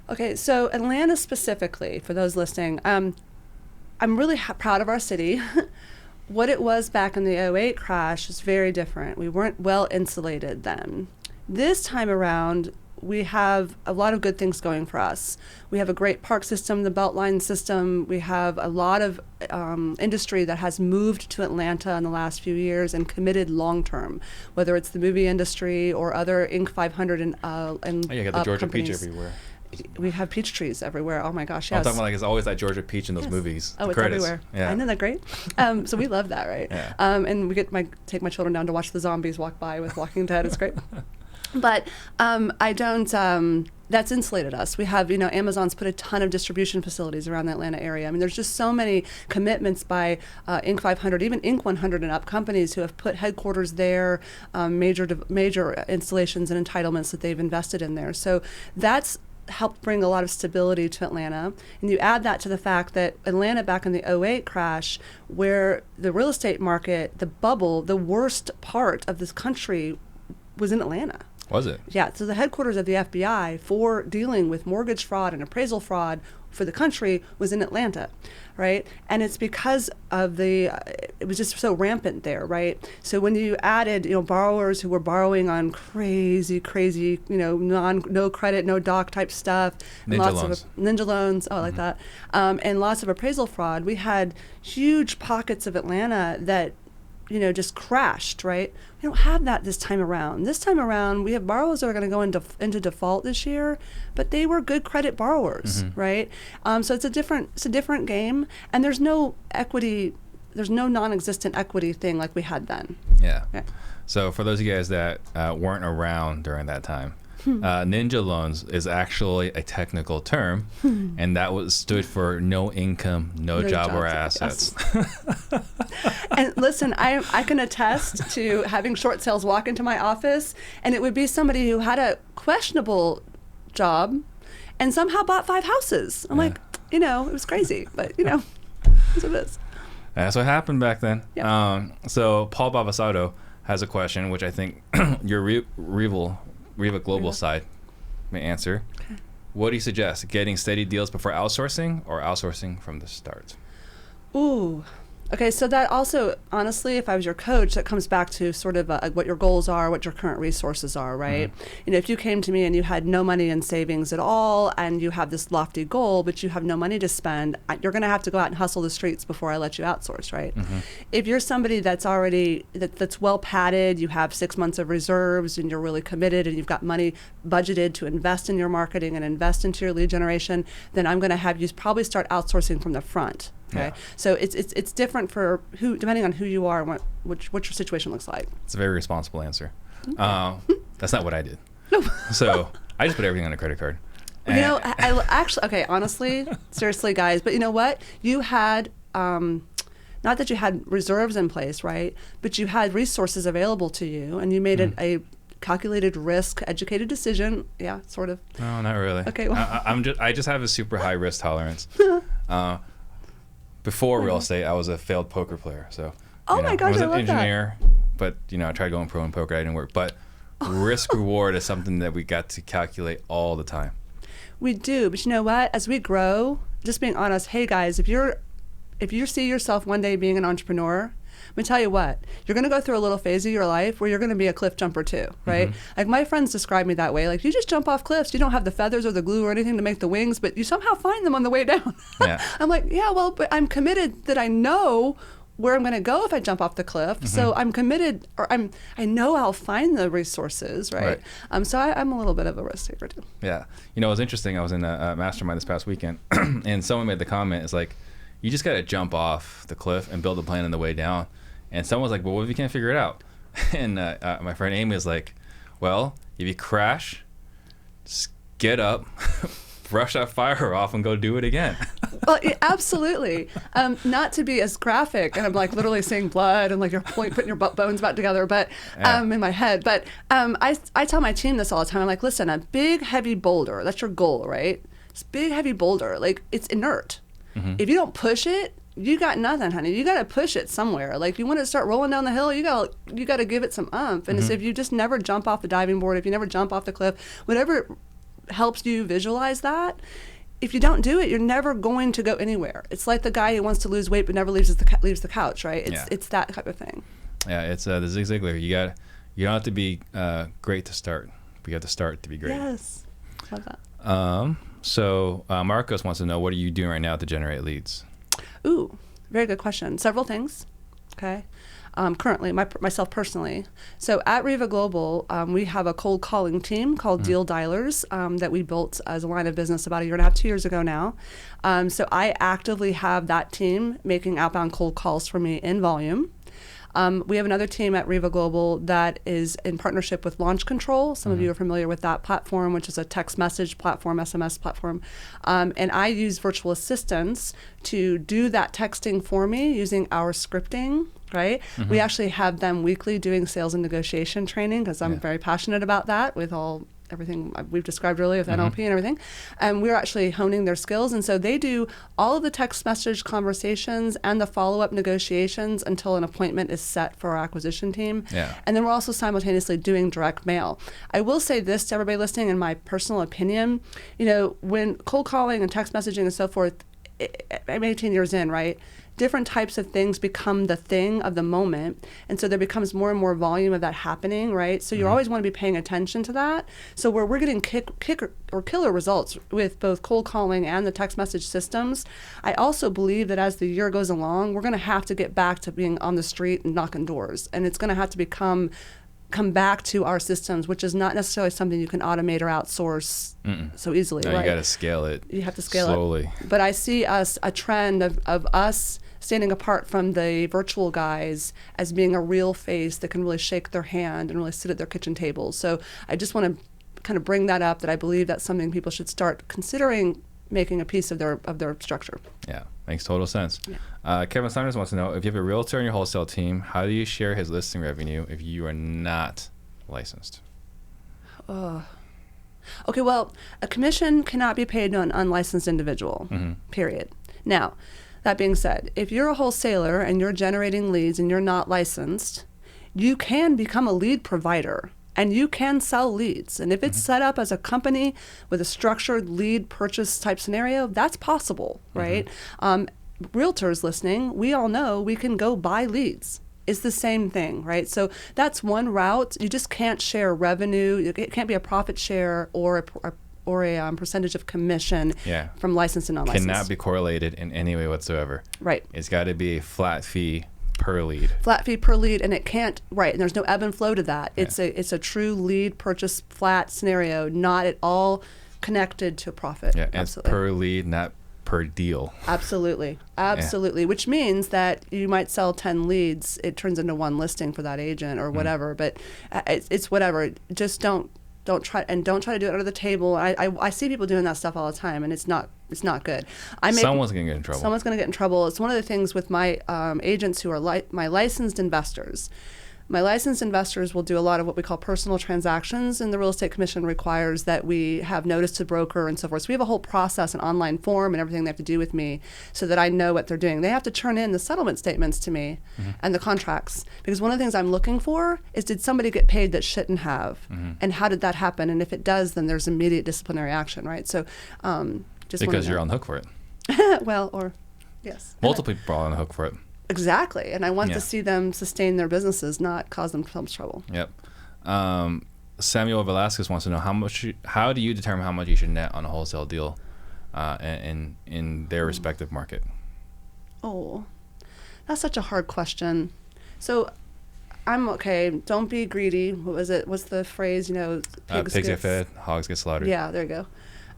Okay, so Atlanta specifically, for those listening, I'm really proud of our city. What it was back in the 2008 crash is very different. We weren't well insulated then. This time around, we have a lot of good things going for us. We have a great park system, the Beltline system. We have a lot of industry that has moved to Atlanta in the last few years and committed long-term, whether it's the movie industry or other Inc. 500 and you got the Georgia companies. peach everywhere. We have peach trees everywhere. Oh my gosh, yes. I'm talking about it's always that Georgia peach in those movies. Oh, it's credits. everywhere. Yeah. Isn't that great? So we love that, right? Yeah. And we take my children down to watch the zombies walk by with Walking Dead. It's great. But I don't, that's insulated us. We have, Amazon's put a ton of distribution facilities around the Atlanta area. I mean, there's just so many commitments by Inc. 500, even Inc. 100 and up companies who have put headquarters there, major installations and entitlements that they've invested in there. So that's helped bring a lot of stability to Atlanta. And you add that to the fact that Atlanta back in the '08 crash, where the real estate market, the bubble, the worst part of this country was in Atlanta. Was it? Yeah, so the headquarters of the FBI for dealing with mortgage fraud and appraisal fraud for the country was in Atlanta, right? And it's because of it was just so rampant there, right? So when you added, borrowers who were borrowing on crazy, no credit, no doc type stuff. Ninja loans, like that. And lots of appraisal fraud. We had huge pockets of Atlanta that just crashed, right? We don't have that this time around. This time around, we have borrowers that are going to go into default this year, but they were good credit borrowers, right? So it's a different game, and there's no equity, there's no non-existent equity thing like we had then. Yeah. So for those of you guys that weren't around during that time, ninja loans is actually a technical term, and that stood for no income, no job or assets. Yes. And listen, I can attest to having short sales walk into my office, and it would be somebody who had a questionable job and somehow bought 5 houses. I'm like, it was crazy, but that's what it is. That's what happened back then. Yeah. So Paul Bavasado has a question, which I think your REVAGlobal side may answer. Okay. What do you suggest? Getting steady deals before outsourcing, or outsourcing from the start? Ooh. Okay, so that also, honestly, if I was your coach, that comes back to sort of what your goals are, what your current resources are, right? If you came to me and you had no money in savings at all, and you have this lofty goal, but you have no money to spend, you're going to have to go out and hustle the streets before I let you outsource, right? If you're somebody that's already, that's well padded, you have 6 months of reserves, and you're really committed, and you've got money budgeted to invest in your marketing and invest into your lead generation, then I'm going to have you probably start outsourcing from the front. Okay, so it's different for depending on who you are and what your situation looks like. It's a very responsible answer. That's not what I did. So I just put everything on a credit card. I actually, honestly, seriously, guys, but you know what? You had, not that you had reserves in place, right? But you had resources available to you, and you made a calculated risk, educated decision. Yeah, sort of. No, not really. Okay, well. I just have a super high risk tolerance. Before real estate, I was a failed poker player. So, my gosh, I was an love engineer, but I tried going pro in poker. I didn't work. But risk reward is something that we got to calculate all the time. We do, but you know what? As we grow, just being honest, hey guys, if you see yourself one day being an entrepreneur, let me tell you what, you're going to go through a little phase of your life where you're going to be a cliff jumper too, right? Like my friends describe me that way. Like you just jump off cliffs. You don't have the feathers or the glue or anything to make the wings, but you somehow find them on the way down. Yeah. I'm like, yeah, well, but I'm committed that I know where I'm going to go if I jump off the cliff. So I'm committed, or I know I'll find the resources, right? So I'm a little bit of a risk taker too. Yeah. It was interesting. I was in a mastermind this past weekend, and someone made the comment, it's like, you just got to jump off the cliff and build a plan on the way down. And someone was like, well, what if you can't figure it out? And my friend Amy was like, well, if you crash, just get up, brush that fire off, and go do it again. Well, absolutely. Not to be as graphic, and I'm like literally seeing blood and like you're putting your bones back together, but in my head. But I tell my team this all the time. I'm like, listen, a big, heavy boulder, that's your goal, right? This big, heavy boulder, like it's inert. If you don't push it, you got nothing, honey. You got to push it somewhere. Like you want to start rolling down the hill, you got to give it some oomph. And if you just never jump off the diving board, if you never jump off the cliff, whatever helps you visualize that, if you don't do it, you're never going to go anywhere. It's like the guy who wants to lose weight but never leaves the couch, right? It's that type of thing. Yeah, it's the Zig Ziglar. You don't have to be great to start, but you have to start to be great. Yes, love that. So Marcos wants to know, what are you doing right now to generate leads? Ooh, very good question. Several things. Okay. Currently, myself personally. So at REVAGlobal, we have a cold calling team called Deal Dialers that we built as a line of business about 1.5 to 2 years ago now. So I actively have that team making outbound cold calls for me in volume. We have another team at REVAGlobal that is in partnership with Launch Control. Some of you are familiar with that platform, which is a text message platform, SMS platform. And I use virtual assistants to do that texting for me using our scripting, right? We actually have them weekly doing sales and negotiation training because I'm very passionate about that with all everything we've described earlier with NLP and everything. And we're actually honing their skills. And so they do all of the text message conversations and the follow-up negotiations until an appointment is set for our acquisition team. Yeah. And then we're also simultaneously doing direct mail. I will say this to everybody listening, in my personal opinion, when cold calling and text messaging and so forth, I'm 18 years in, right? Different types of things become the thing of the moment. And so there becomes more and more volume of that happening, right? So you always want to be paying attention to that. So where we're getting killer results with both cold calling and the text message systems, I also believe that as the year goes along, we're going to have to get back to being on the street and knocking doors. And it's going to have to come back to our systems, which is not necessarily something you can automate or outsource so easily. No, right? You got to scale it. You have to scale slowly. it. But I see a trend of us standing apart from the virtual guys as being a real face that can really shake their hand and really sit at their kitchen table. So I just want to kind of bring that up, that I believe that's something people should start considering making a piece of their structure. Yeah, makes total sense. Yeah. Kevin Saunders wants to know, if you have a realtor on your wholesale team, how do you share his listing revenue if you are not licensed? Okay, well, a commission cannot be paid to an unlicensed individual, period. Now, that being said, if you're a wholesaler and you're generating leads and you're not licensed, you can become a lead provider and you can sell leads. And if it's set up as a company with a structured lead purchase type scenario, that's possible, right? Realtors listening, we all know we can go buy leads. It's the same thing, right? So that's one route. You just can't share revenue. It can't be a profit share or a percentage of commission from licensed and non-licensed. Cannot be correlated in any way whatsoever. Right. It's got to be a flat fee per lead. Flat fee per lead, and it can't, right, and there's no ebb and flow to that. It's a true lead purchase flat scenario, not at all connected to profit. Yeah, and Absolutely. it's per lead, not per deal. Absolutely. Which means that you might sell 10 leads, it turns into one listing for that agent or whatever, but it's whatever. Just don't try to do it under the table. I see people doing that stuff all the time, and it's not good. Someone's going to get in trouble. Someone's going to get in trouble. It's one of the things with my agents who are my licensed investors. My licensed investors will do a lot of what we call personal transactions, and the Real Estate Commission requires that we have notice to broker and so forth. So we have a whole process, an online form and everything they have to do with me so that I know what they're doing. They have to turn in the settlement statements to me and the contracts, because one of the things I'm looking for is, did somebody get paid that shouldn't have? And how did that happen? And if it does, then there's immediate disciplinary action, right? So just because you're on the hook for it. Well, or yes. Multiple people are on the hook for it. Exactly. And I want to see them sustain their businesses, not cause themselves trouble. Yep. Samuel Velasquez wants to know, how do you determine how much you should net on a wholesale deal in their respective market? Oh, that's such a hard question. So I'm okay. Don't be greedy. What was it? What's the phrase? Pigs get fed, hogs get slaughtered. Yeah, there you go.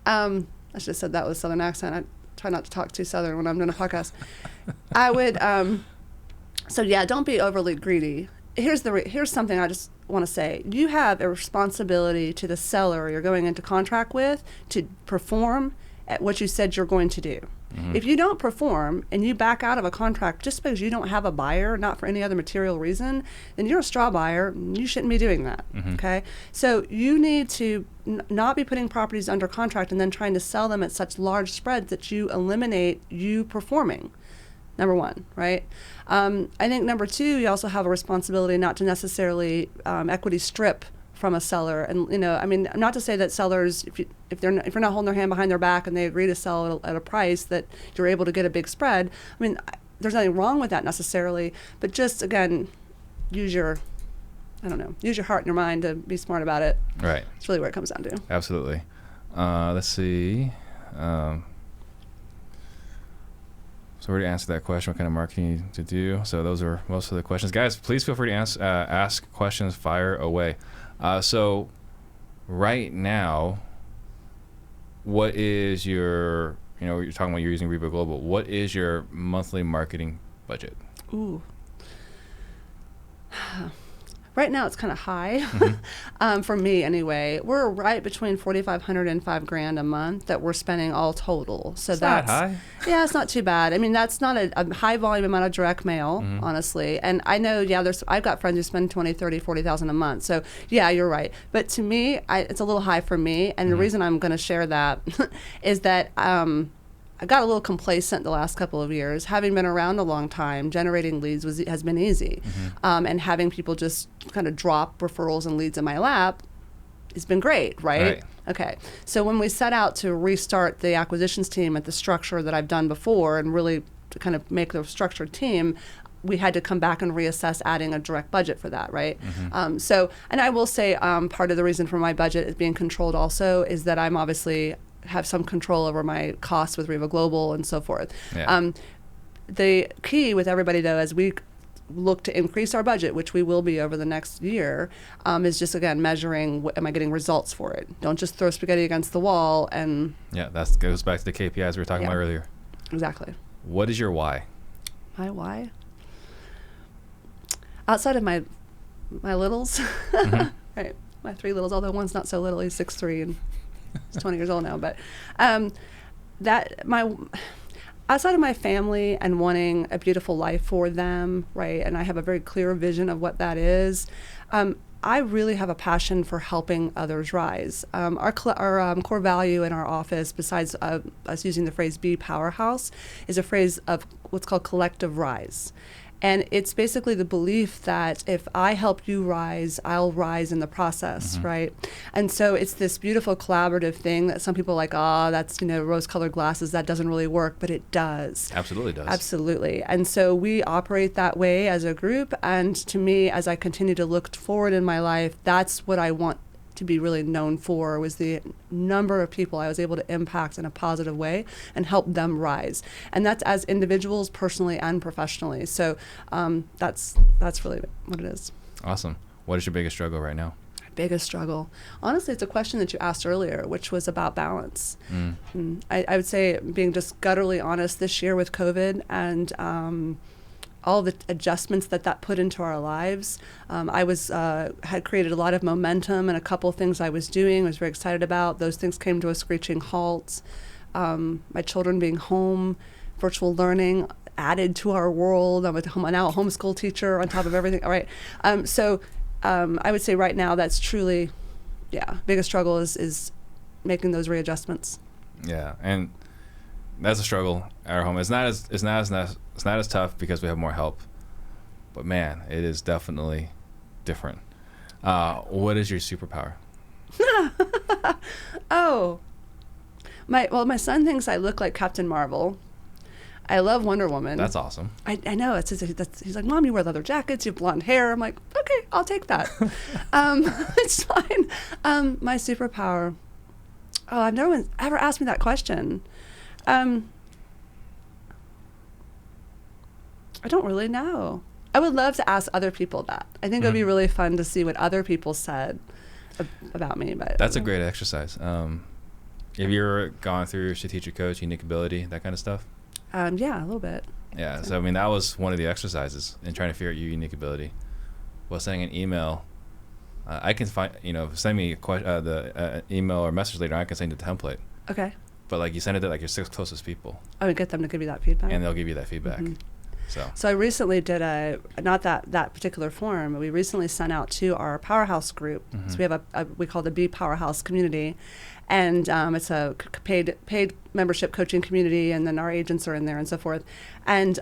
I should have said that with a Southern accent. I try not to talk too Southern when I'm doing a podcast. I would, don't be overly greedy. Here's something I just want to say. You have a responsibility to the seller you're going into contract with to perform at what you said you're going to do. If you don't perform and you back out of a contract just because you don't have a buyer, not for any other material reason, then you're a straw buyer. You shouldn't be doing that. Okay? So you need to not be putting properties under contract and then trying to sell them at such large spreads that you eliminate you performing. Number one, right? I think number two, you also have a responsibility not to necessarily equity strip from a seller. And not to say that sellers, if you're not holding their hand behind their back and they agree to sell at a price that you're able to get a big spread, there's nothing wrong with that necessarily, but just again, use your heart and your mind to be smart about it. Right. It's really where it comes down to. Absolutely. Let's see. So we already answered that question, what kind of marketing to do. So those are most of the questions. Guys, please feel free to ask questions, fire away. So right now, what is your, you're talking about you're using REVAGlobal. What is your monthly marketing budget? Ooh. Right now it's kind of high for me anyway. We're right between $4,500 and $5,000 a month that we're spending all total. So that's not high. Yeah, it's not too bad. I mean, that's not a high volume amount of direct mail, honestly. And I know, I've got friends who spend $20,000, $30,000, $40,000 a month. So yeah, you're right. But to me, it's a little high for me. And the reason I'm going to share that is that I got a little complacent the last couple of years. Having been around a long time, generating leads has been easy. And having people just kind of drop referrals and leads in my lap has been great, right? Okay. So when we set out to restart the acquisitions team at the structure that I've done before and really to kind of make the structured team, we had to come back and reassess adding a direct budget for that, right? And I will say part of the reason for my budget is being controlled also is that I'm obviously have some control over my costs with REVAGlobal and so forth. Yeah. The key with everybody, though, as we look to increase our budget, which we will be over the next year, is just, again, measuring, am I getting results for it? Don't just throw spaghetti against the wall and... Yeah, that goes back to the KPIs we were talking about earlier. Exactly. What is your why? My why? Outside of my littles, right, my 3 littles, although one's not so little, he's 6'3", and he's 20 years old now, but outside of my family and wanting a beautiful life for them, right, and I have a very clear vision of what that is, I really have a passion for helping others rise. Our core value in our office, besides us using the phrase "be Powerhouse," is a phrase of what's called collective rise. And it's basically the belief that if I help you rise, I'll rise in the process, right? And so it's this beautiful collaborative thing that some people are like, that's, rose-colored glasses, that doesn't really work, but it does. Absolutely does. Absolutely. And so we operate that way as a group. And to me, as I continue to look forward in my life, that's what I want to be really known for, was the number of people I was able to impact in a positive way and help them rise. And that's as individuals, personally and professionally. So that's really what it is. Awesome. What is your biggest struggle right now? Biggest struggle? Honestly, it's a question that you asked earlier, which was about balance. I would say, being just gutturally honest, this year with COVID and all the adjustments that put into our lives. I had created a lot of momentum, and a couple of things I was doing, I was very excited about. Those things came to a screeching halt. My children being home, virtual learning added to our world. I'm now a homeschool teacher on top of everything. All right. So I would say right now that's truly, biggest struggle is making those readjustments. Yeah, and that's a struggle at our home. It's not as tough because we have more help, but man, it is definitely different. What is your superpower? My son thinks I look like Captain Marvel. I love Wonder Woman. That's awesome. I know. He's like, Mom, you wear leather jackets, you have blonde hair. I'm like, okay, I'll take that. It's fine. My superpower. I've never ever asked me that question. I don't really know. I would love to ask other people that. I think it would be really fun to see what other people said about me. But that's a great exercise. Have you ever gone through strategic coach, unique ability, that kind of stuff? Yeah, a little bit. Yeah, so I mean, that was one of the exercises in trying to figure out your unique ability. Well, sending an email, I can find, send me the email or message later, I can send you the template. Okay. But like you send it to like your 6 closest people. I would get them to give you that feedback. And they'll give you that feedback. So I recently did not that particular form, but we recently sent out to our Powerhouse group. So we have we call the Be Powerhouse community. And it's a paid membership coaching community, and then our agents are in there and so forth. And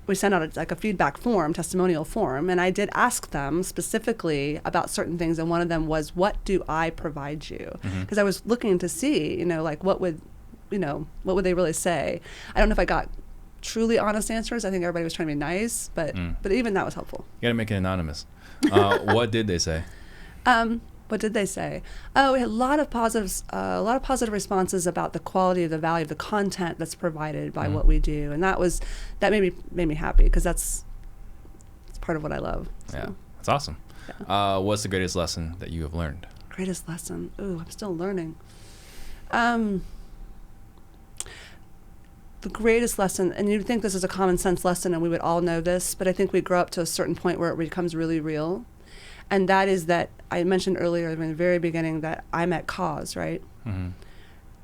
we sent out a feedback form, testimonial form, and I did ask them specifically about certain things, and one of them was, what do I provide you? Because I was looking to see, what would they really say? I don't know if I got truly honest answers. I think everybody was trying to be nice, but even that was helpful. You got to make it anonymous. What did they say? What did they say? Oh, we had a lot of positive responses about the quality of the value of the content that's provided by what we do, and that made me happy, because it's part of what I love. So. Yeah, that's awesome. Yeah. What's the greatest lesson that you have learned? Greatest lesson? Ooh, I'm still learning. The greatest lesson, and you'd think this is a common sense lesson, and we would all know this, but I think we grow up to a certain point where it becomes really real. And that is that I mentioned earlier in the very beginning that I'm at cause, right? Mm-hmm.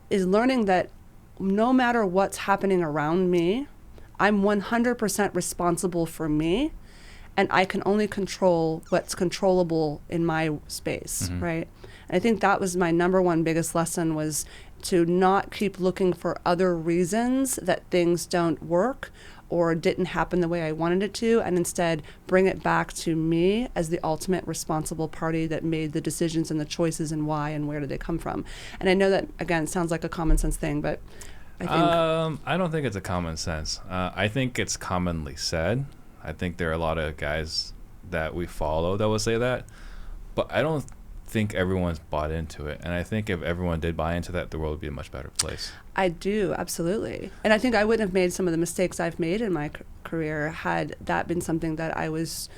Is learning that no matter what's happening around me, I'm 100% responsible for me, and I can only control what's controllable in my space, right? And I think that was my number one biggest lesson, was to not keep looking for other reasons that things don't work or didn't happen the way I wanted it to, and instead bring it back to me as the ultimate responsible party that made the decisions and the choices and why and where did they come from. And I know that, again, sounds like a common sense thing, but I think... I don't think it's a common sense. I think it's commonly said. I think there are a lot of guys that we follow that will say that, but I don't think everyone's bought into it. And I think if everyone did buy into that, the world would be a much better place. I do, absolutely. And I think I wouldn't have made some of the mistakes I've made in my career had that been something that I was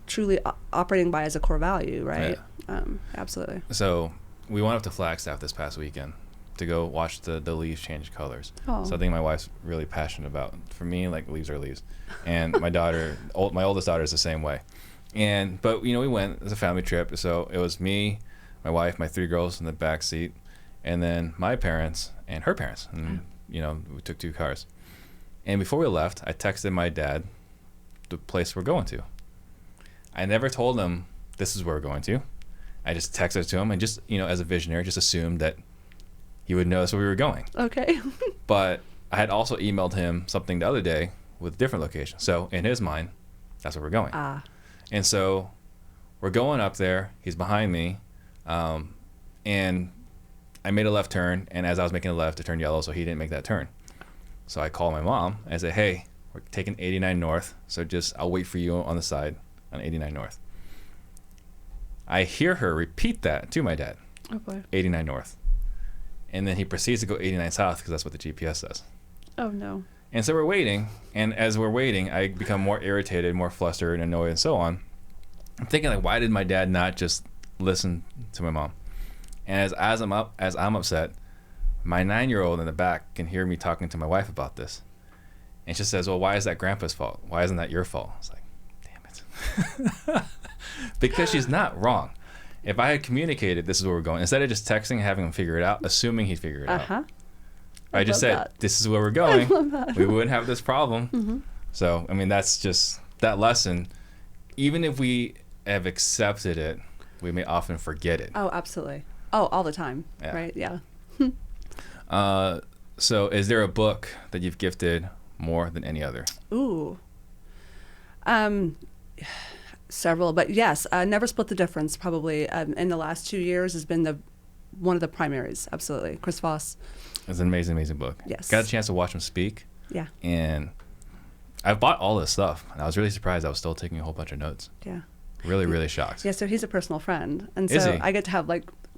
truly operating by as a core value, right? Yeah. Absolutely. So we went up to Flagstaff this past weekend to go watch the leaves change colors. Oh. Something my wife's really passionate about. For me, like, leaves are leaves. And my daughter, my oldest daughter, is the same way. But we went as a family trip. So it was me, my wife, my 3 girls in the back seat, and then my parents and her parents. And, we took 2 cars. And before we left, I texted my dad the place we're going to. I never told him this is where we're going to. I just texted it to him and just, as a visionary, just assumed that he would know that's where we were going. Okay. But I had also emailed him something the other day with a different location. So in his mind, that's where we're going. And so we're going up there. He's behind me. And I made a left turn. And as I was making a left, it turned yellow, so he didn't make that turn. So I called my mom. I said, hey, we're taking 89 North. So I'll wait for you on the side on 89 North. I hear her repeat that to my dad. Oh, boy. 89 North. And then he proceeds to go 89 South because that's what the GPS says. Oh, no. And so we're waiting. And as we're waiting, I become more irritated, more flustered and annoyed and so on. I'm thinking, like, why did my dad not just listen to my mom? And as I'm upset, my 9-year-old in the back can hear me talking to my wife about this. And she says, well, why is that grandpa's fault? Why isn't that your fault? I was like, damn it. Because she's not wrong. If I had communicated this is where we're going, instead of just texting and having him figure it out, assuming he'd figure it out, I just said, this is where we're going, we wouldn't have this problem. So, I mean, that's just that lesson. Even if we have accepted it, we may often forget it. Oh, absolutely. Oh, all the time. Yeah. Right? Yeah. So is there a book that you've gifted more than any other? Ooh. Several, but yes, Never Split the Difference probably in the last 2 years has been one of the primaries. Absolutely. Chris Voss. It's an amazing, amazing book. Yes. Got a chance to watch him speak. Yeah. And I've bought all this stuff, and I was really surprised I was still taking a whole bunch of notes. Yeah. Really, really shocked. Yeah, so he's a personal friend. And Is so he? I get to have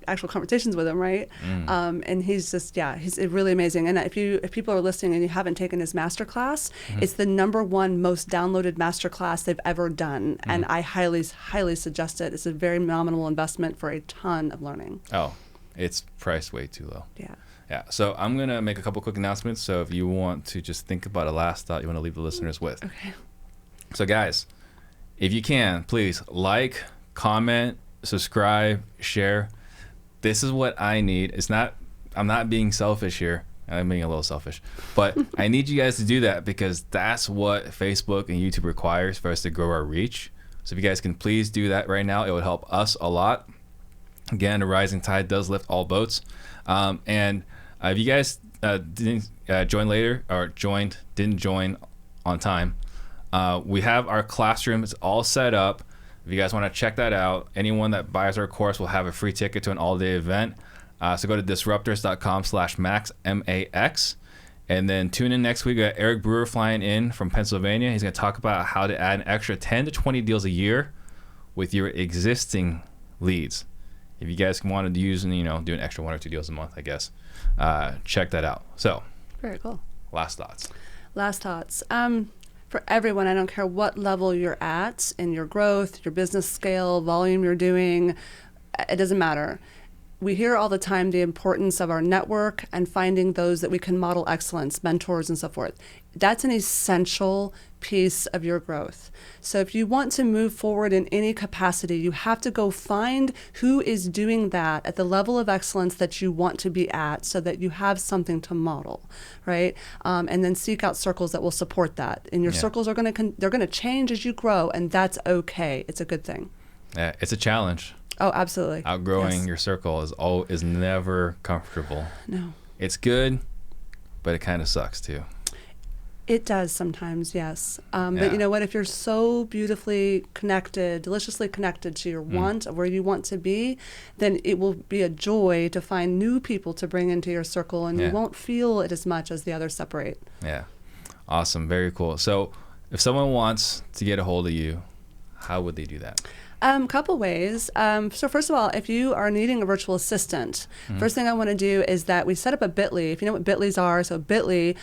actual conversations with him, right? And he's just, he's really amazing. And if people are listening and you haven't taken his masterclass, it's the #1 most downloaded masterclass they've ever done. And I highly, highly suggest it. It's a very nominal investment for a ton of learning. Oh, it's priced way too low. Yeah. Yeah. So I'm going to make a couple quick announcements. So if you want to just think about a last thought you want to leave the listeners with. Okay. So guys, if you can, please like, comment, subscribe, share. This is what I need. I'm not being selfish here. I'm being a little selfish, but I need you guys to do that because that's what Facebook and YouTube requires for us to grow our reach. So if you guys can please do that right now, it would help us a lot. Again, a rising tide does lift all boats. And if you guys didn't join later or didn't join on time, we have our classroom. It's all set up. If you guys want to check that out, anyone that buys our course will have a free ticket to an all-day event. So go to disruptors.com/max, MAX. And then tune in next week. We got Eric Brewer flying in from Pennsylvania. He's going to talk about how to add an extra 10 to 20 deals a year with your existing leads. If you guys want to use and do an extra 1 or 2 deals a month, I guess, check that out. So, Very cool. last thoughts. Last thoughts. For everyone, I don't care what level you're at in your growth, your business scale, volume you're doing, it doesn't matter. we hear all the time the importance of our network and finding those that we can model excellence, mentors and so forth. That's an essential piece of your growth. So if you want to move forward in any capacity, you have to go find who is doing that at the level of excellence that you want to be at so that you have something to model, right? And then seek out circles that will support that. And your circles are they're going to change as you grow, and that's okay. It's a good thing. Yeah, it's a challenge. Oh, absolutely. Outgrowing your circle is never comfortable. No. It's good, but it kind of sucks too. It does sometimes, yes. But you know what? If you're so beautifully connected, deliciously connected to your want of where you want to be, then it will be a joy to find new people to bring into your circle, and you won't feel it as much as the others separate. Yeah. Awesome. Very cool. So if someone wants to get a hold of you, how would they do that? Couple ways. So first of all, if you are needing a virtual assistant, first thing I want to do is that we set up a bit.ly. If you know what bit.lys are, so bit.ly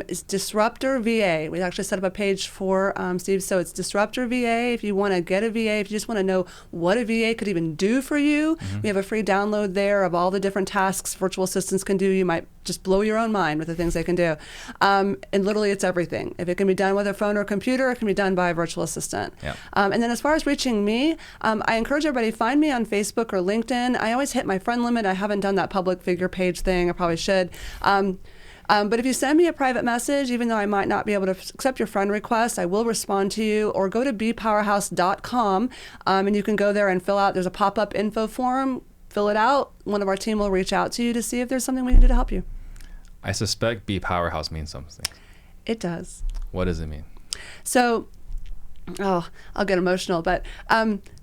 is Disruptor VA. We actually set up a page for Steve. So it's Disruptor VA. If you want to get a VA, if you just want to know what a VA could even do for you, we have a free download there of all the different tasks virtual assistants can do. You might just blow your own mind with the things they can do. And literally it's everything. If it can be done with a phone or a computer, it can be done by a virtual assistant. Yeah. And then as far as reaching me, I encourage everybody, find me on Facebook or LinkedIn. I always hit my friend limit. I haven't done that public figure page thing. I probably should. But if you send me a private message, even though I might not be able to accept your friend request, I will respond to you. Or go to bepowerhouse.com, and you can go there and fill out. There's a pop-up info form. Fill it out. One of our team will reach out to you to see if there's something we can do to help you. I suspect Be Powerhouse means something. It does. What does it mean? So, I'll get emotional, but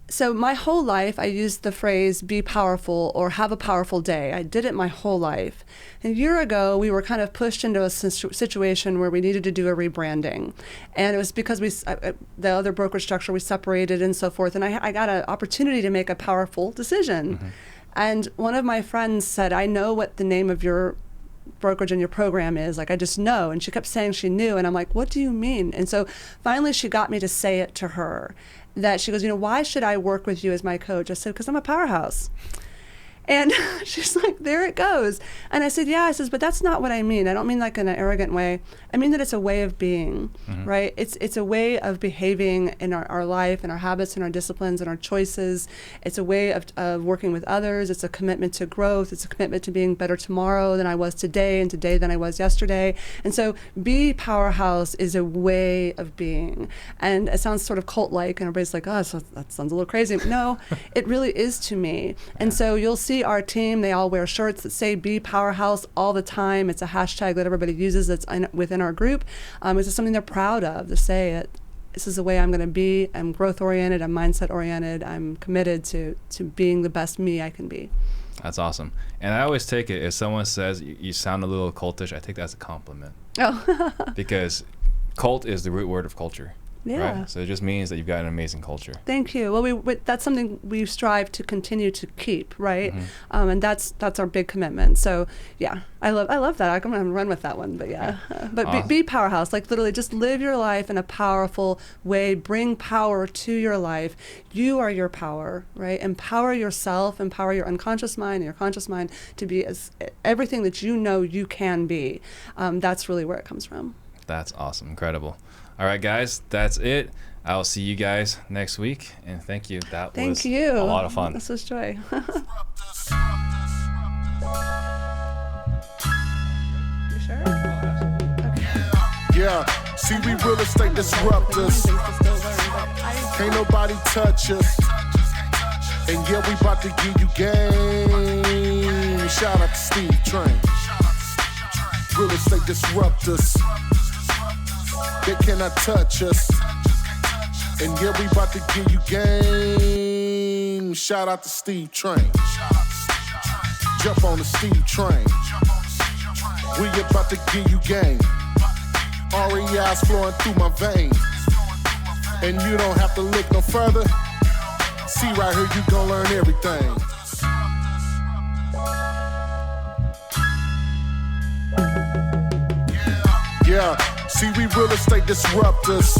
so my whole life I used the phrase be powerful or have a powerful day. I did it my whole life. A year ago, we were kind of pushed into a situation where we needed to do a rebranding. And it was because the other brokerage structure, we separated and so forth. And I got an opportunity to make a powerful decision. And one of my friends said, I know what the name of your brokerage and your program is. Like, I just know. And she kept saying she knew. And I'm like, what do you mean? And so finally she got me to say it to her. That she goes, why should I work with you as my coach? I said, because I'm a powerhouse. And she's like, there it goes. And I said, yeah. I says, but that's not what I mean. I don't mean like in an arrogant way. I mean that it's a way of being, right? It's a way of behaving in our life and our habits and our disciplines and our choices. It's a way of working with others. It's a commitment to growth. It's a commitment to being better tomorrow than I was today and today than I was yesterday. And so Be Powerhouse is a way of being. And it sounds sort of cult-like, and everybody's like, oh, so that sounds a little crazy. No, it really is to me. And so you'll see our team, they all wear shirts that say Be Powerhouse all the time. It's a hashtag that everybody uses that's within our group. It's just something they're proud of, to say it. This is the way I'm going to be. I'm growth-oriented. I'm mindset-oriented. I'm committed to being the best me I can be. That's awesome. And I always take it, if someone says you sound a little cultish, I take that as a compliment. Oh. Because cult is the root word of culture. Yeah. Right? So it just means that you've got an amazing culture. Thank you. Well, that's something we strive to continue to keep, right? And that's our big commitment. So yeah, I love that. I'm gonna run with that one. But yeah, but Awesome. be powerhouse. Like literally, just live your life in a powerful way. Bring power to your life. You are your power, right? Empower yourself. Empower your unconscious mind and your conscious mind to be as everything that you know you can be. That's really where it comes from. That's awesome. Incredible. All right, guys, that's it. I'll see you guys next week. And thank you. That was a lot of fun. This was joy. You sure? Yeah, see, we real estate disruptors. Can't nobody touch us. And yeah, we about to give you game. Shout out to Steve Train. Real estate disruptors. They cannot touch us. And yeah, we about to give you game. Shout out to Steve Train. Jump on the Steve Train. We about to give you game. REI's flowing through my veins. And you don't have to look no further. See right here, you gon' learn everything. Yeah, see, we real estate disruptors.